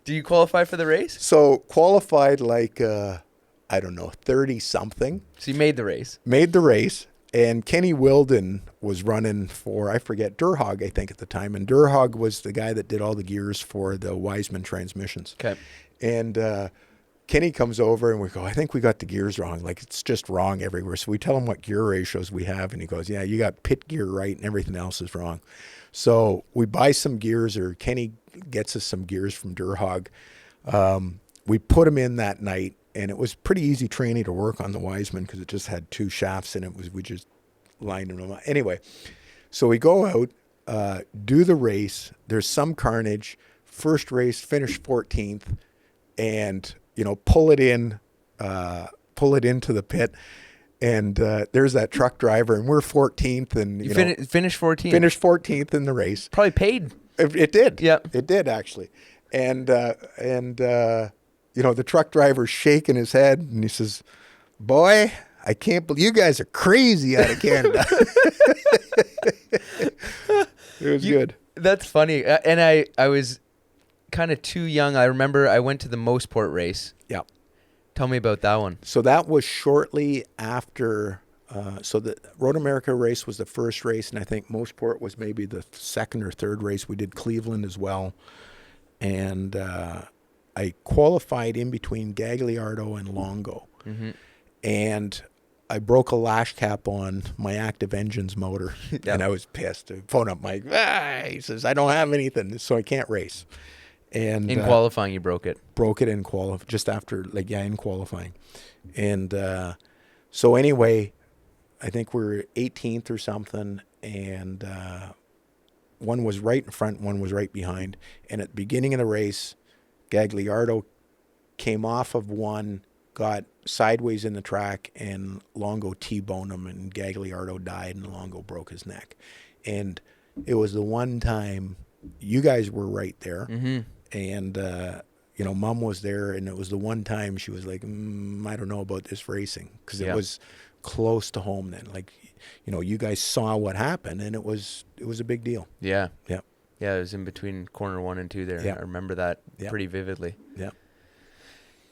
Do you qualify for the race? So qualified like, 30-something. So you made the race. Made the race. And Kenny Wilden was running for, I forget, Durhog, I think, at the time. And Durhog was the guy that did all the gears for the Wiseman transmissions. Okay. And Kenny comes over and we go, "I think we got the gears wrong. Like, it's just wrong everywhere." So we tell him what gear ratios we have. And he goes, "Yeah, you got pit gear right and everything else is wrong." So we buy some gears, or Kenny gets us some gears from Durhog. We put them in that night. And it was pretty easy training to work on the Wiseman because it just had 2 shafts in it. We just lined them up. Anyway, so we go out, do the race. There's some carnage. First race, finish 14th, and pull it into the pit. And there's that truck driver, and we're 14th, and Finish 14th. Finished 14th in the race. Probably paid. It did. Yeah. It did, actually. And the truck driver's shaking his head, and he says, "Boy, I can't believe you guys are crazy out of Canada." It was good. That's funny. And I was kind of too young. I remember I went to the Mosport race. Yeah. Tell me about that one. So that was shortly after. So the Road America race was the first race, and I think Mosport was maybe the second or third race. We did Cleveland as well. And I qualified in between Gagliardo and Longo. Mm-hmm. And I broke a lash cap on my active engine's motor. Yep. And I was pissed. I phoned up Mike. He says, "I don't have anything, so I can't race." And in qualifying, you broke it. Broke it in just after, in qualifying. And so anyway, I think we're 18th or something, and one was right in front, one was right behind. And at the beginning of the race, Gagliardo came off of one, got sideways in the track, and Longo T-boned him, and Gagliardo died, and Longo broke his neck. And it was the one time you guys were right there, mm-hmm. And Mom was there, and it was the one time she was like, "I don't know about this racing," because it was close to home then. Like, you guys saw what happened, and it was a big deal. Yeah. Yeah. Yeah, it was in between corner 1 and 2 there. Yeah. I remember that pretty vividly. Yeah.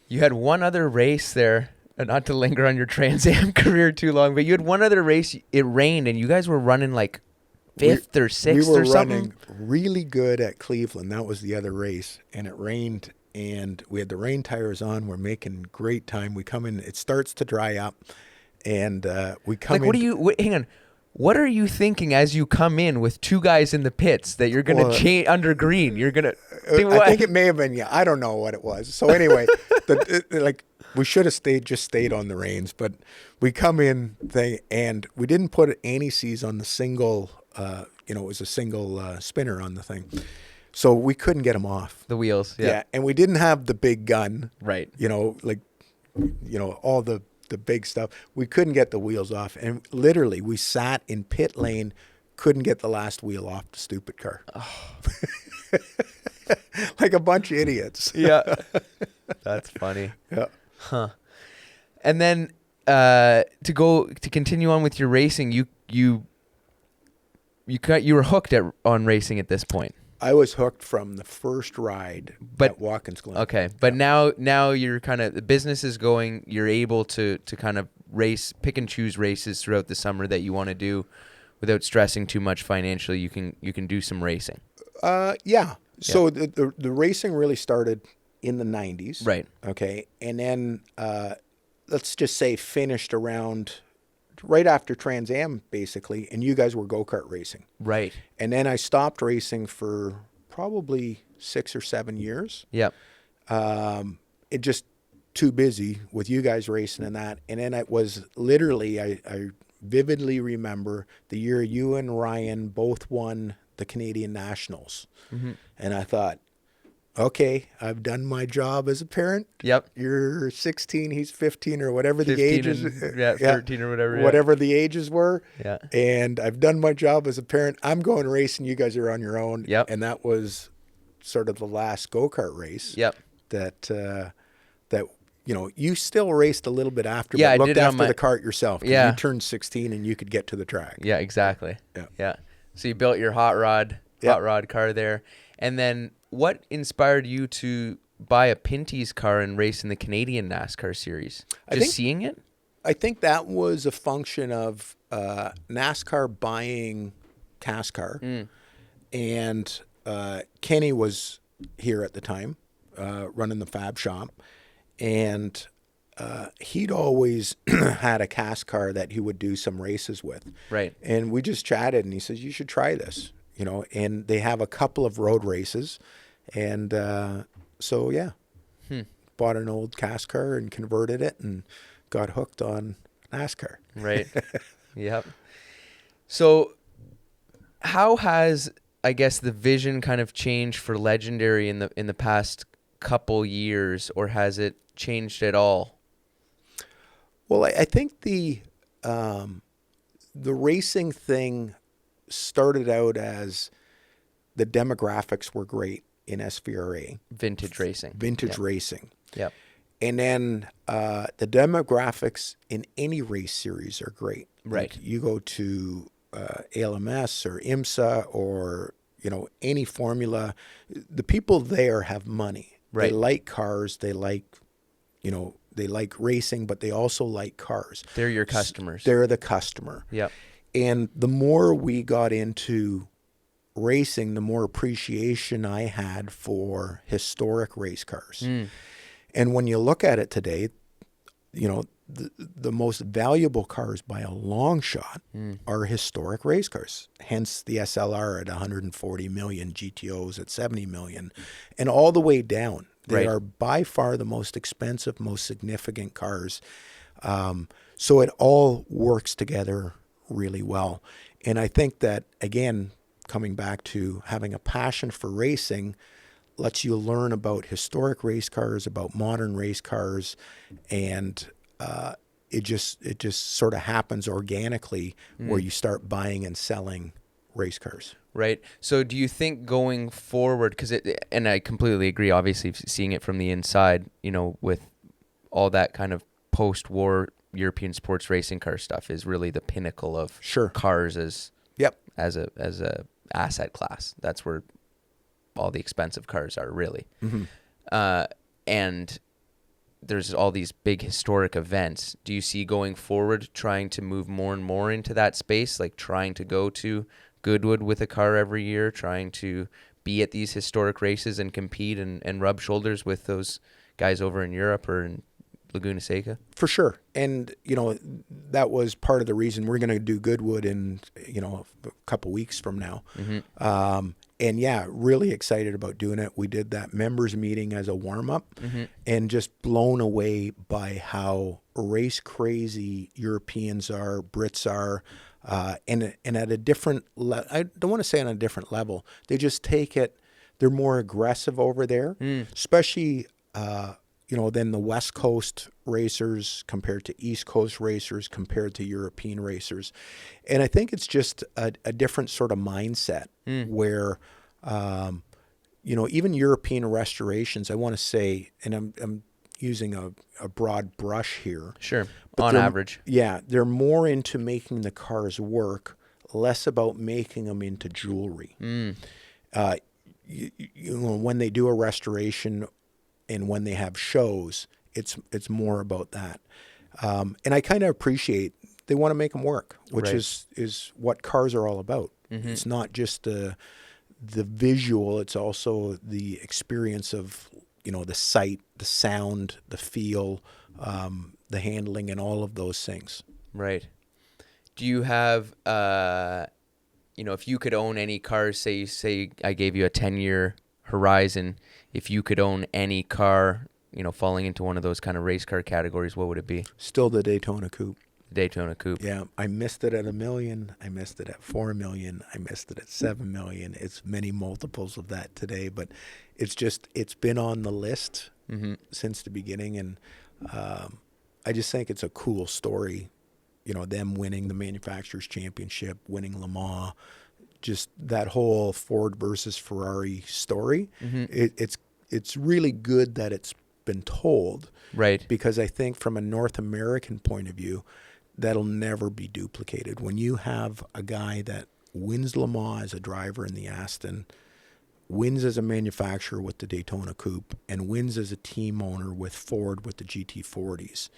You had one other race there, not to linger on your Trans Am career too long, but you had one other race. It rained, and you guys were running like fifth or sixth or something. We were running really good at Cleveland. That was the other race, and it rained, and we had the rain tires on. We're making great time. We come in, it starts to dry up, and we come in. Hang on. What are you thinking as you come in with two guys in the pits that you're going to change under green? You're going to... I think it may have been, yeah. I don't know what it was. So anyway, we should have stayed on the reins, but we come in and we didn't put anti-seize on the single, it was a single spinner on the thing. So we couldn't get them off. The wheels, yeah. And we didn't have the big gun. Right. All the big stuff. We couldn't get the wheels off. And literally, we sat in pit lane, couldn't get the last wheel off the stupid car. Oh. Like a bunch of idiots. Yeah. That's funny. Yeah. Huh. And then to continue on with your racing, you were hooked on racing at this point. I was hooked from the first ride at Watkins Glen. Okay, but now you're kind of, the business is going, you're able to kind of pick and choose races throughout the summer that you want to do without stressing too much financially. You can do some racing. Yeah. So the racing really started in the 90s. Right. Okay. And then let's just say finished around right after Trans Am, basically, and you guys were go-kart racing. Right. And then I stopped racing for probably 6 or 7 years. Yep. It just too busy with you guys racing and that. And then it was literally, I vividly remember the year you and Ryan both won the Canadian Nationals. Mm-hmm. And I thought, okay, I've done my job as a parent. Yep. You're 16, he's 15 or whatever the ages. 13 or whatever. Whatever the ages were. Yeah. And I've done my job as a parent. I'm going racing. You guys are on your own. Yep. And that was sort of the last go-kart race. Yep. That you still raced a little bit after, yeah, but looked after the cart yourself. Yeah. You turned 16 and you could get to the track. Yeah, exactly. Yeah. Yeah. So you built your hot rod car there. And then what inspired you to buy a Pinty's car and race in the Canadian NASCAR series? Seeing it? I think that was a function of NASCAR buying CASCAR. And Kenny was here at the time, running the fab shop. And he'd always had a CASCAR that he would do some races with. Right. And we just chatted, and he says, you should try this. And they have a couple of road races. And bought an old CASCAR and converted it and got hooked on NASCAR. Right. Yep. So how has, I guess, the vision kind of changed for Legendary in the past couple years, or has it changed at all? Well, I think the racing thing started out as the demographics were great in SVRA. Vintage racing. Racing. Yep. And then the demographics in any race series are great. Right. Like you go to ALMS or IMSA or, any formula. The people there have money. Right. They like cars. They like, they like racing, but they also like cars. They're your customers. They're the customer. Yep. And the more we got into racing, the more appreciation I had for historic race cars. And when you look at it today, the most valuable cars by a long shot are historic race cars. Hence the SLR at 140 million, GTOs at 70 million, and all the way down. They are by far the most expensive, most significant cars. So it all works together really well. And I think that, again, coming back to having a passion for racing lets you learn about historic race cars, about modern race cars, and it just sort of happens organically where you start buying and selling race cars. Right. So do you think going forward, and I completely agree, obviously seeing it from the inside, with all that kind of post-war European sports racing car stuff is really the pinnacle of cars as a asset class. That's where all the expensive cars are, really. Mm-hmm. And there's all these big historic events. Do you see going forward trying to move more and more into that space, like trying to go to Goodwood with a car every year, trying to be at these historic races and compete and rub shoulders with those guys over in Europe or in Laguna Seca? For sure. And, that was part of the reason we're going to do Goodwood in, a couple weeks from now. Mm-hmm. And yeah, really excited about doing it. We did that members meeting as a warm-up and just blown away by how race crazy Europeans are, Brits are, and at a different I don't want to say on a different level. They just take it, they're more aggressive over there, especially than the West Coast racers compared to East Coast racers compared to European racers. And I think it's just a different sort of mindset where, even European restorations, I want to say, and I'm using a broad brush here. Sure, on average. Yeah, they're more into making the cars work, less about making them into jewelry. When they do a restoration and when they have shows, it's more about that. And I kind of appreciate they want to make them work, which is what cars are all about. Mm-hmm. It's not just the visual, it's also the experience of, the sight, the sound, the feel, the handling, and all of those things. Right. Do you have, if you could own any cars, say I gave you a 10-year horizon, if you could own any car, falling into one of those kind of race car categories, what would it be? Still the Daytona Coupe. Daytona Coupe. Yeah, I missed it at $1 million. I missed it at $4 million. I missed it at $7 million. It's many multiples of that today, but it's been on the list since the beginning, and I just think it's a cool story. Them winning the manufacturers championship, winning Le Mans, just that whole Ford versus Ferrari story. Mm-hmm. It's really good that it's been told, right? Because I think from a North American point of view, that'll never be duplicated. When you have a guy that wins Le Mans as a driver in the Aston, wins as a manufacturer with the Daytona Coupe, and wins as a team owner with Ford with the GT40s,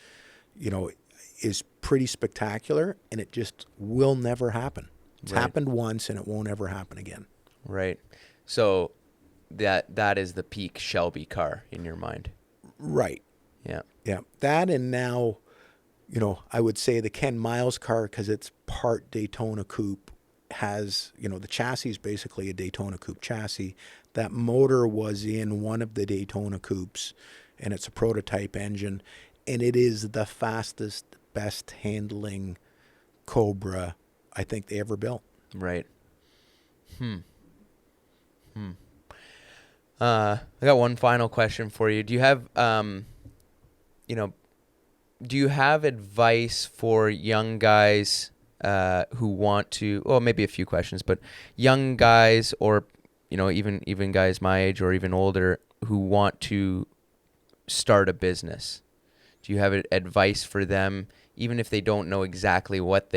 is pretty spectacular, and it just will never happen. It's happened once, and it won't ever happen again. Right. So that is the peak Shelby car in your mind. Right. Yeah. Yeah. That, and now, I would say the Ken Miles car, because it's part Daytona Coupe, has, the chassis is basically a Daytona Coupe chassis. That motor was in one of the Daytona Coupes, and it's a prototype engine, and it is the fastest, best handling Cobra I think they ever built. Right. I got one final question for you. Do you have, advice for young guys who want to? Well, maybe a few questions, but young guys, or even guys my age or even older, who want to start a business. Do you have advice for them, even if they don't know exactly what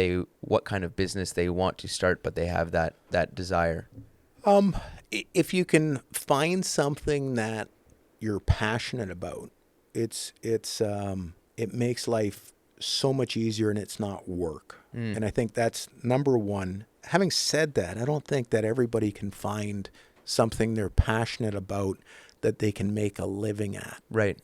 kind of business they want to start, but they have that desire? If you can find something that you're passionate about, it makes life so much easier, and it's not work. And I think that's number one. Having said that, I don't think that everybody can find something they're passionate about that they can make a living at. Right.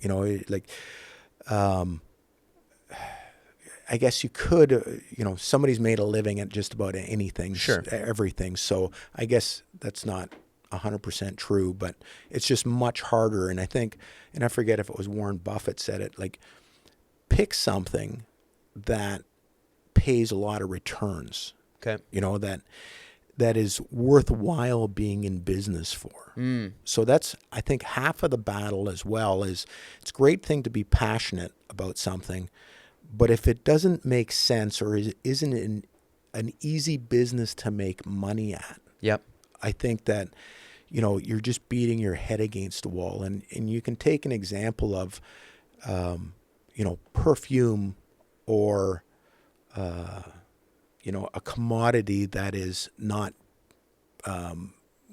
I guess you could, somebody's made a living at just about anything, sure, everything. So I guess that's not 100% true, but it's just much harder. And I think, and I forget if it was Warren Buffett said it, like, pick something that pays a lot of returns. Okay. That is worthwhile being in business for. So that's, I think, half of the battle as well. Is it's a great thing to be passionate about something, but if it doesn't make sense or isn't an easy business to make money at, yep, I think that, you're just beating your head against the wall. And you can take an example of, perfume or, a commodity that is not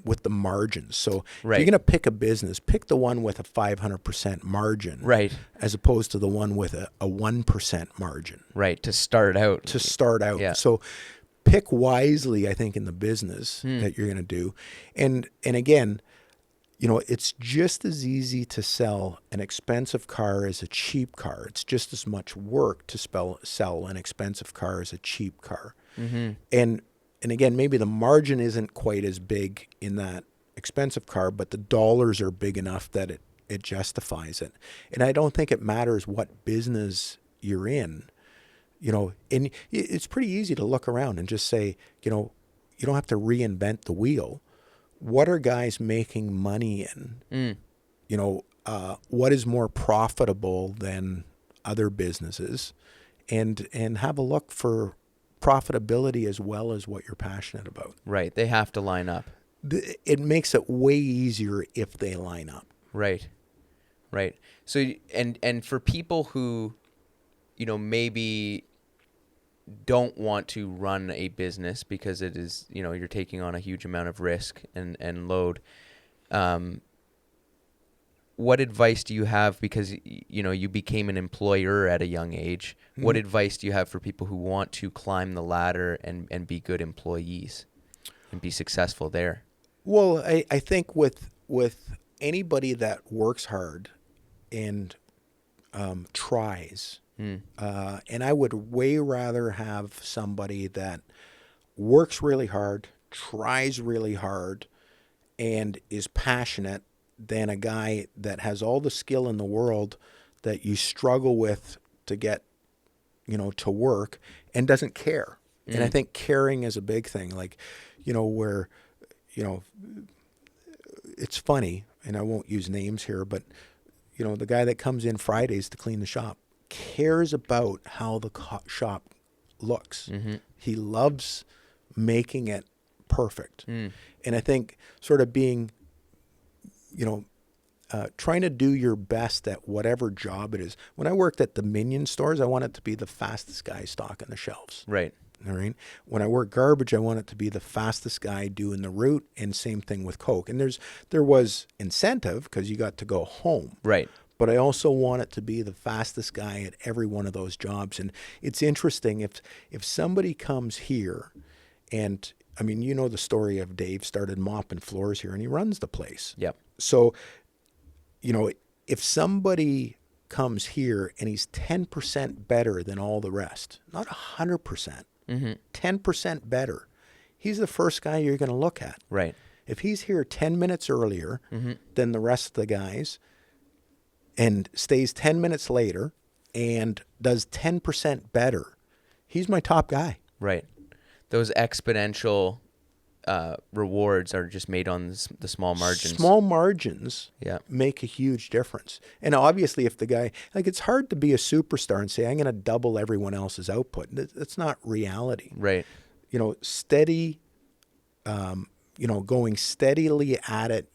with the margins. So if you're going to pick a business, pick the one with a 500% margin, right, as opposed to the one with a 1% margin. Right, to start out. Yeah. So pick wisely, I think, in the business that you're going to do. And again, you know, it's just as easy to sell an expensive car as a cheap car. It's just as much work to sell an expensive car as a cheap car. Mm-hmm. And again, maybe the margin isn't quite as big in that expensive car, but the dollars are big enough that it justifies it. And I don't think it matters what business you're in. You know, and it's pretty easy to look around and just say, you know, you don't have to reinvent the wheel. What are guys making money in? You know, what is more profitable than other businesses? And have a look for profitability as well as what you're passionate about. Right. They have to line up. It makes it way easier if they line up. Right. Right. So, and for people who, you know, maybe don't want to run a business because it is, you know, you're taking on a huge amount of risk and load. What advice do you have? Because, you know, you became an employer at a young age. Mm-hmm. What advice do you have for people who want to climb the ladder and be good employees and be successful there? Well, I think with anybody that works hard and tries, and I would way rather have somebody that works really hard, tries really hard, and is passionate than a guy that has all the skill in the world that you struggle with to get, you know, to work and doesn't care. And I think caring is a big thing. Like, you know, where, you know, it's funny, and I won't use names here, but, you know, the guy that comes in Fridays to clean the shop cares about how the shop looks. Mm-hmm. He loves making it perfect. And I think sort of being, you know, trying to do your best at whatever job it is. When I worked at the Minion stores, I wanted to be the fastest guy stocking the shelves. Right. All right. When I work garbage, I want it to be the fastest guy doing the route, and same thing with Coke. And there was incentive because you got to go home. Right. But I also want it to be the fastest guy at every one of those jobs. And it's interesting if somebody comes here, and I mean, you know the story of Dave started mopping floors here and he runs the place. Yep. So, you know, if somebody comes here and he's 10% better than all the rest, not 100%, 10% better, he's the first guy you're going to look at. Right. If he's here 10 minutes earlier than the rest of the guys and stays 10 minutes later and does 10% better, he's my top guy. Right. Those exponential rewards are just made on the small margins. Small margins make a huge difference. And obviously if the guy, like, it's hard to be a superstar and say, I'm going to double everyone else's output. That's not reality. Right. You know, steady, you know, going steadily at it,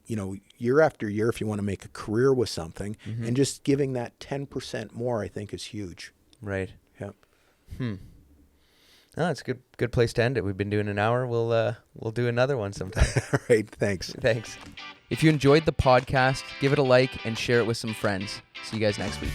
you know, year after year, if you want to make a career with something, and just giving that 10% more, I think is huge. Right. Yep. Oh, it's a good place to end it. We've been doing an hour. We'll do another one sometime. All right. Thanks. Thanks. If you enjoyed the podcast, give it a like and share it with some friends. See you guys next week.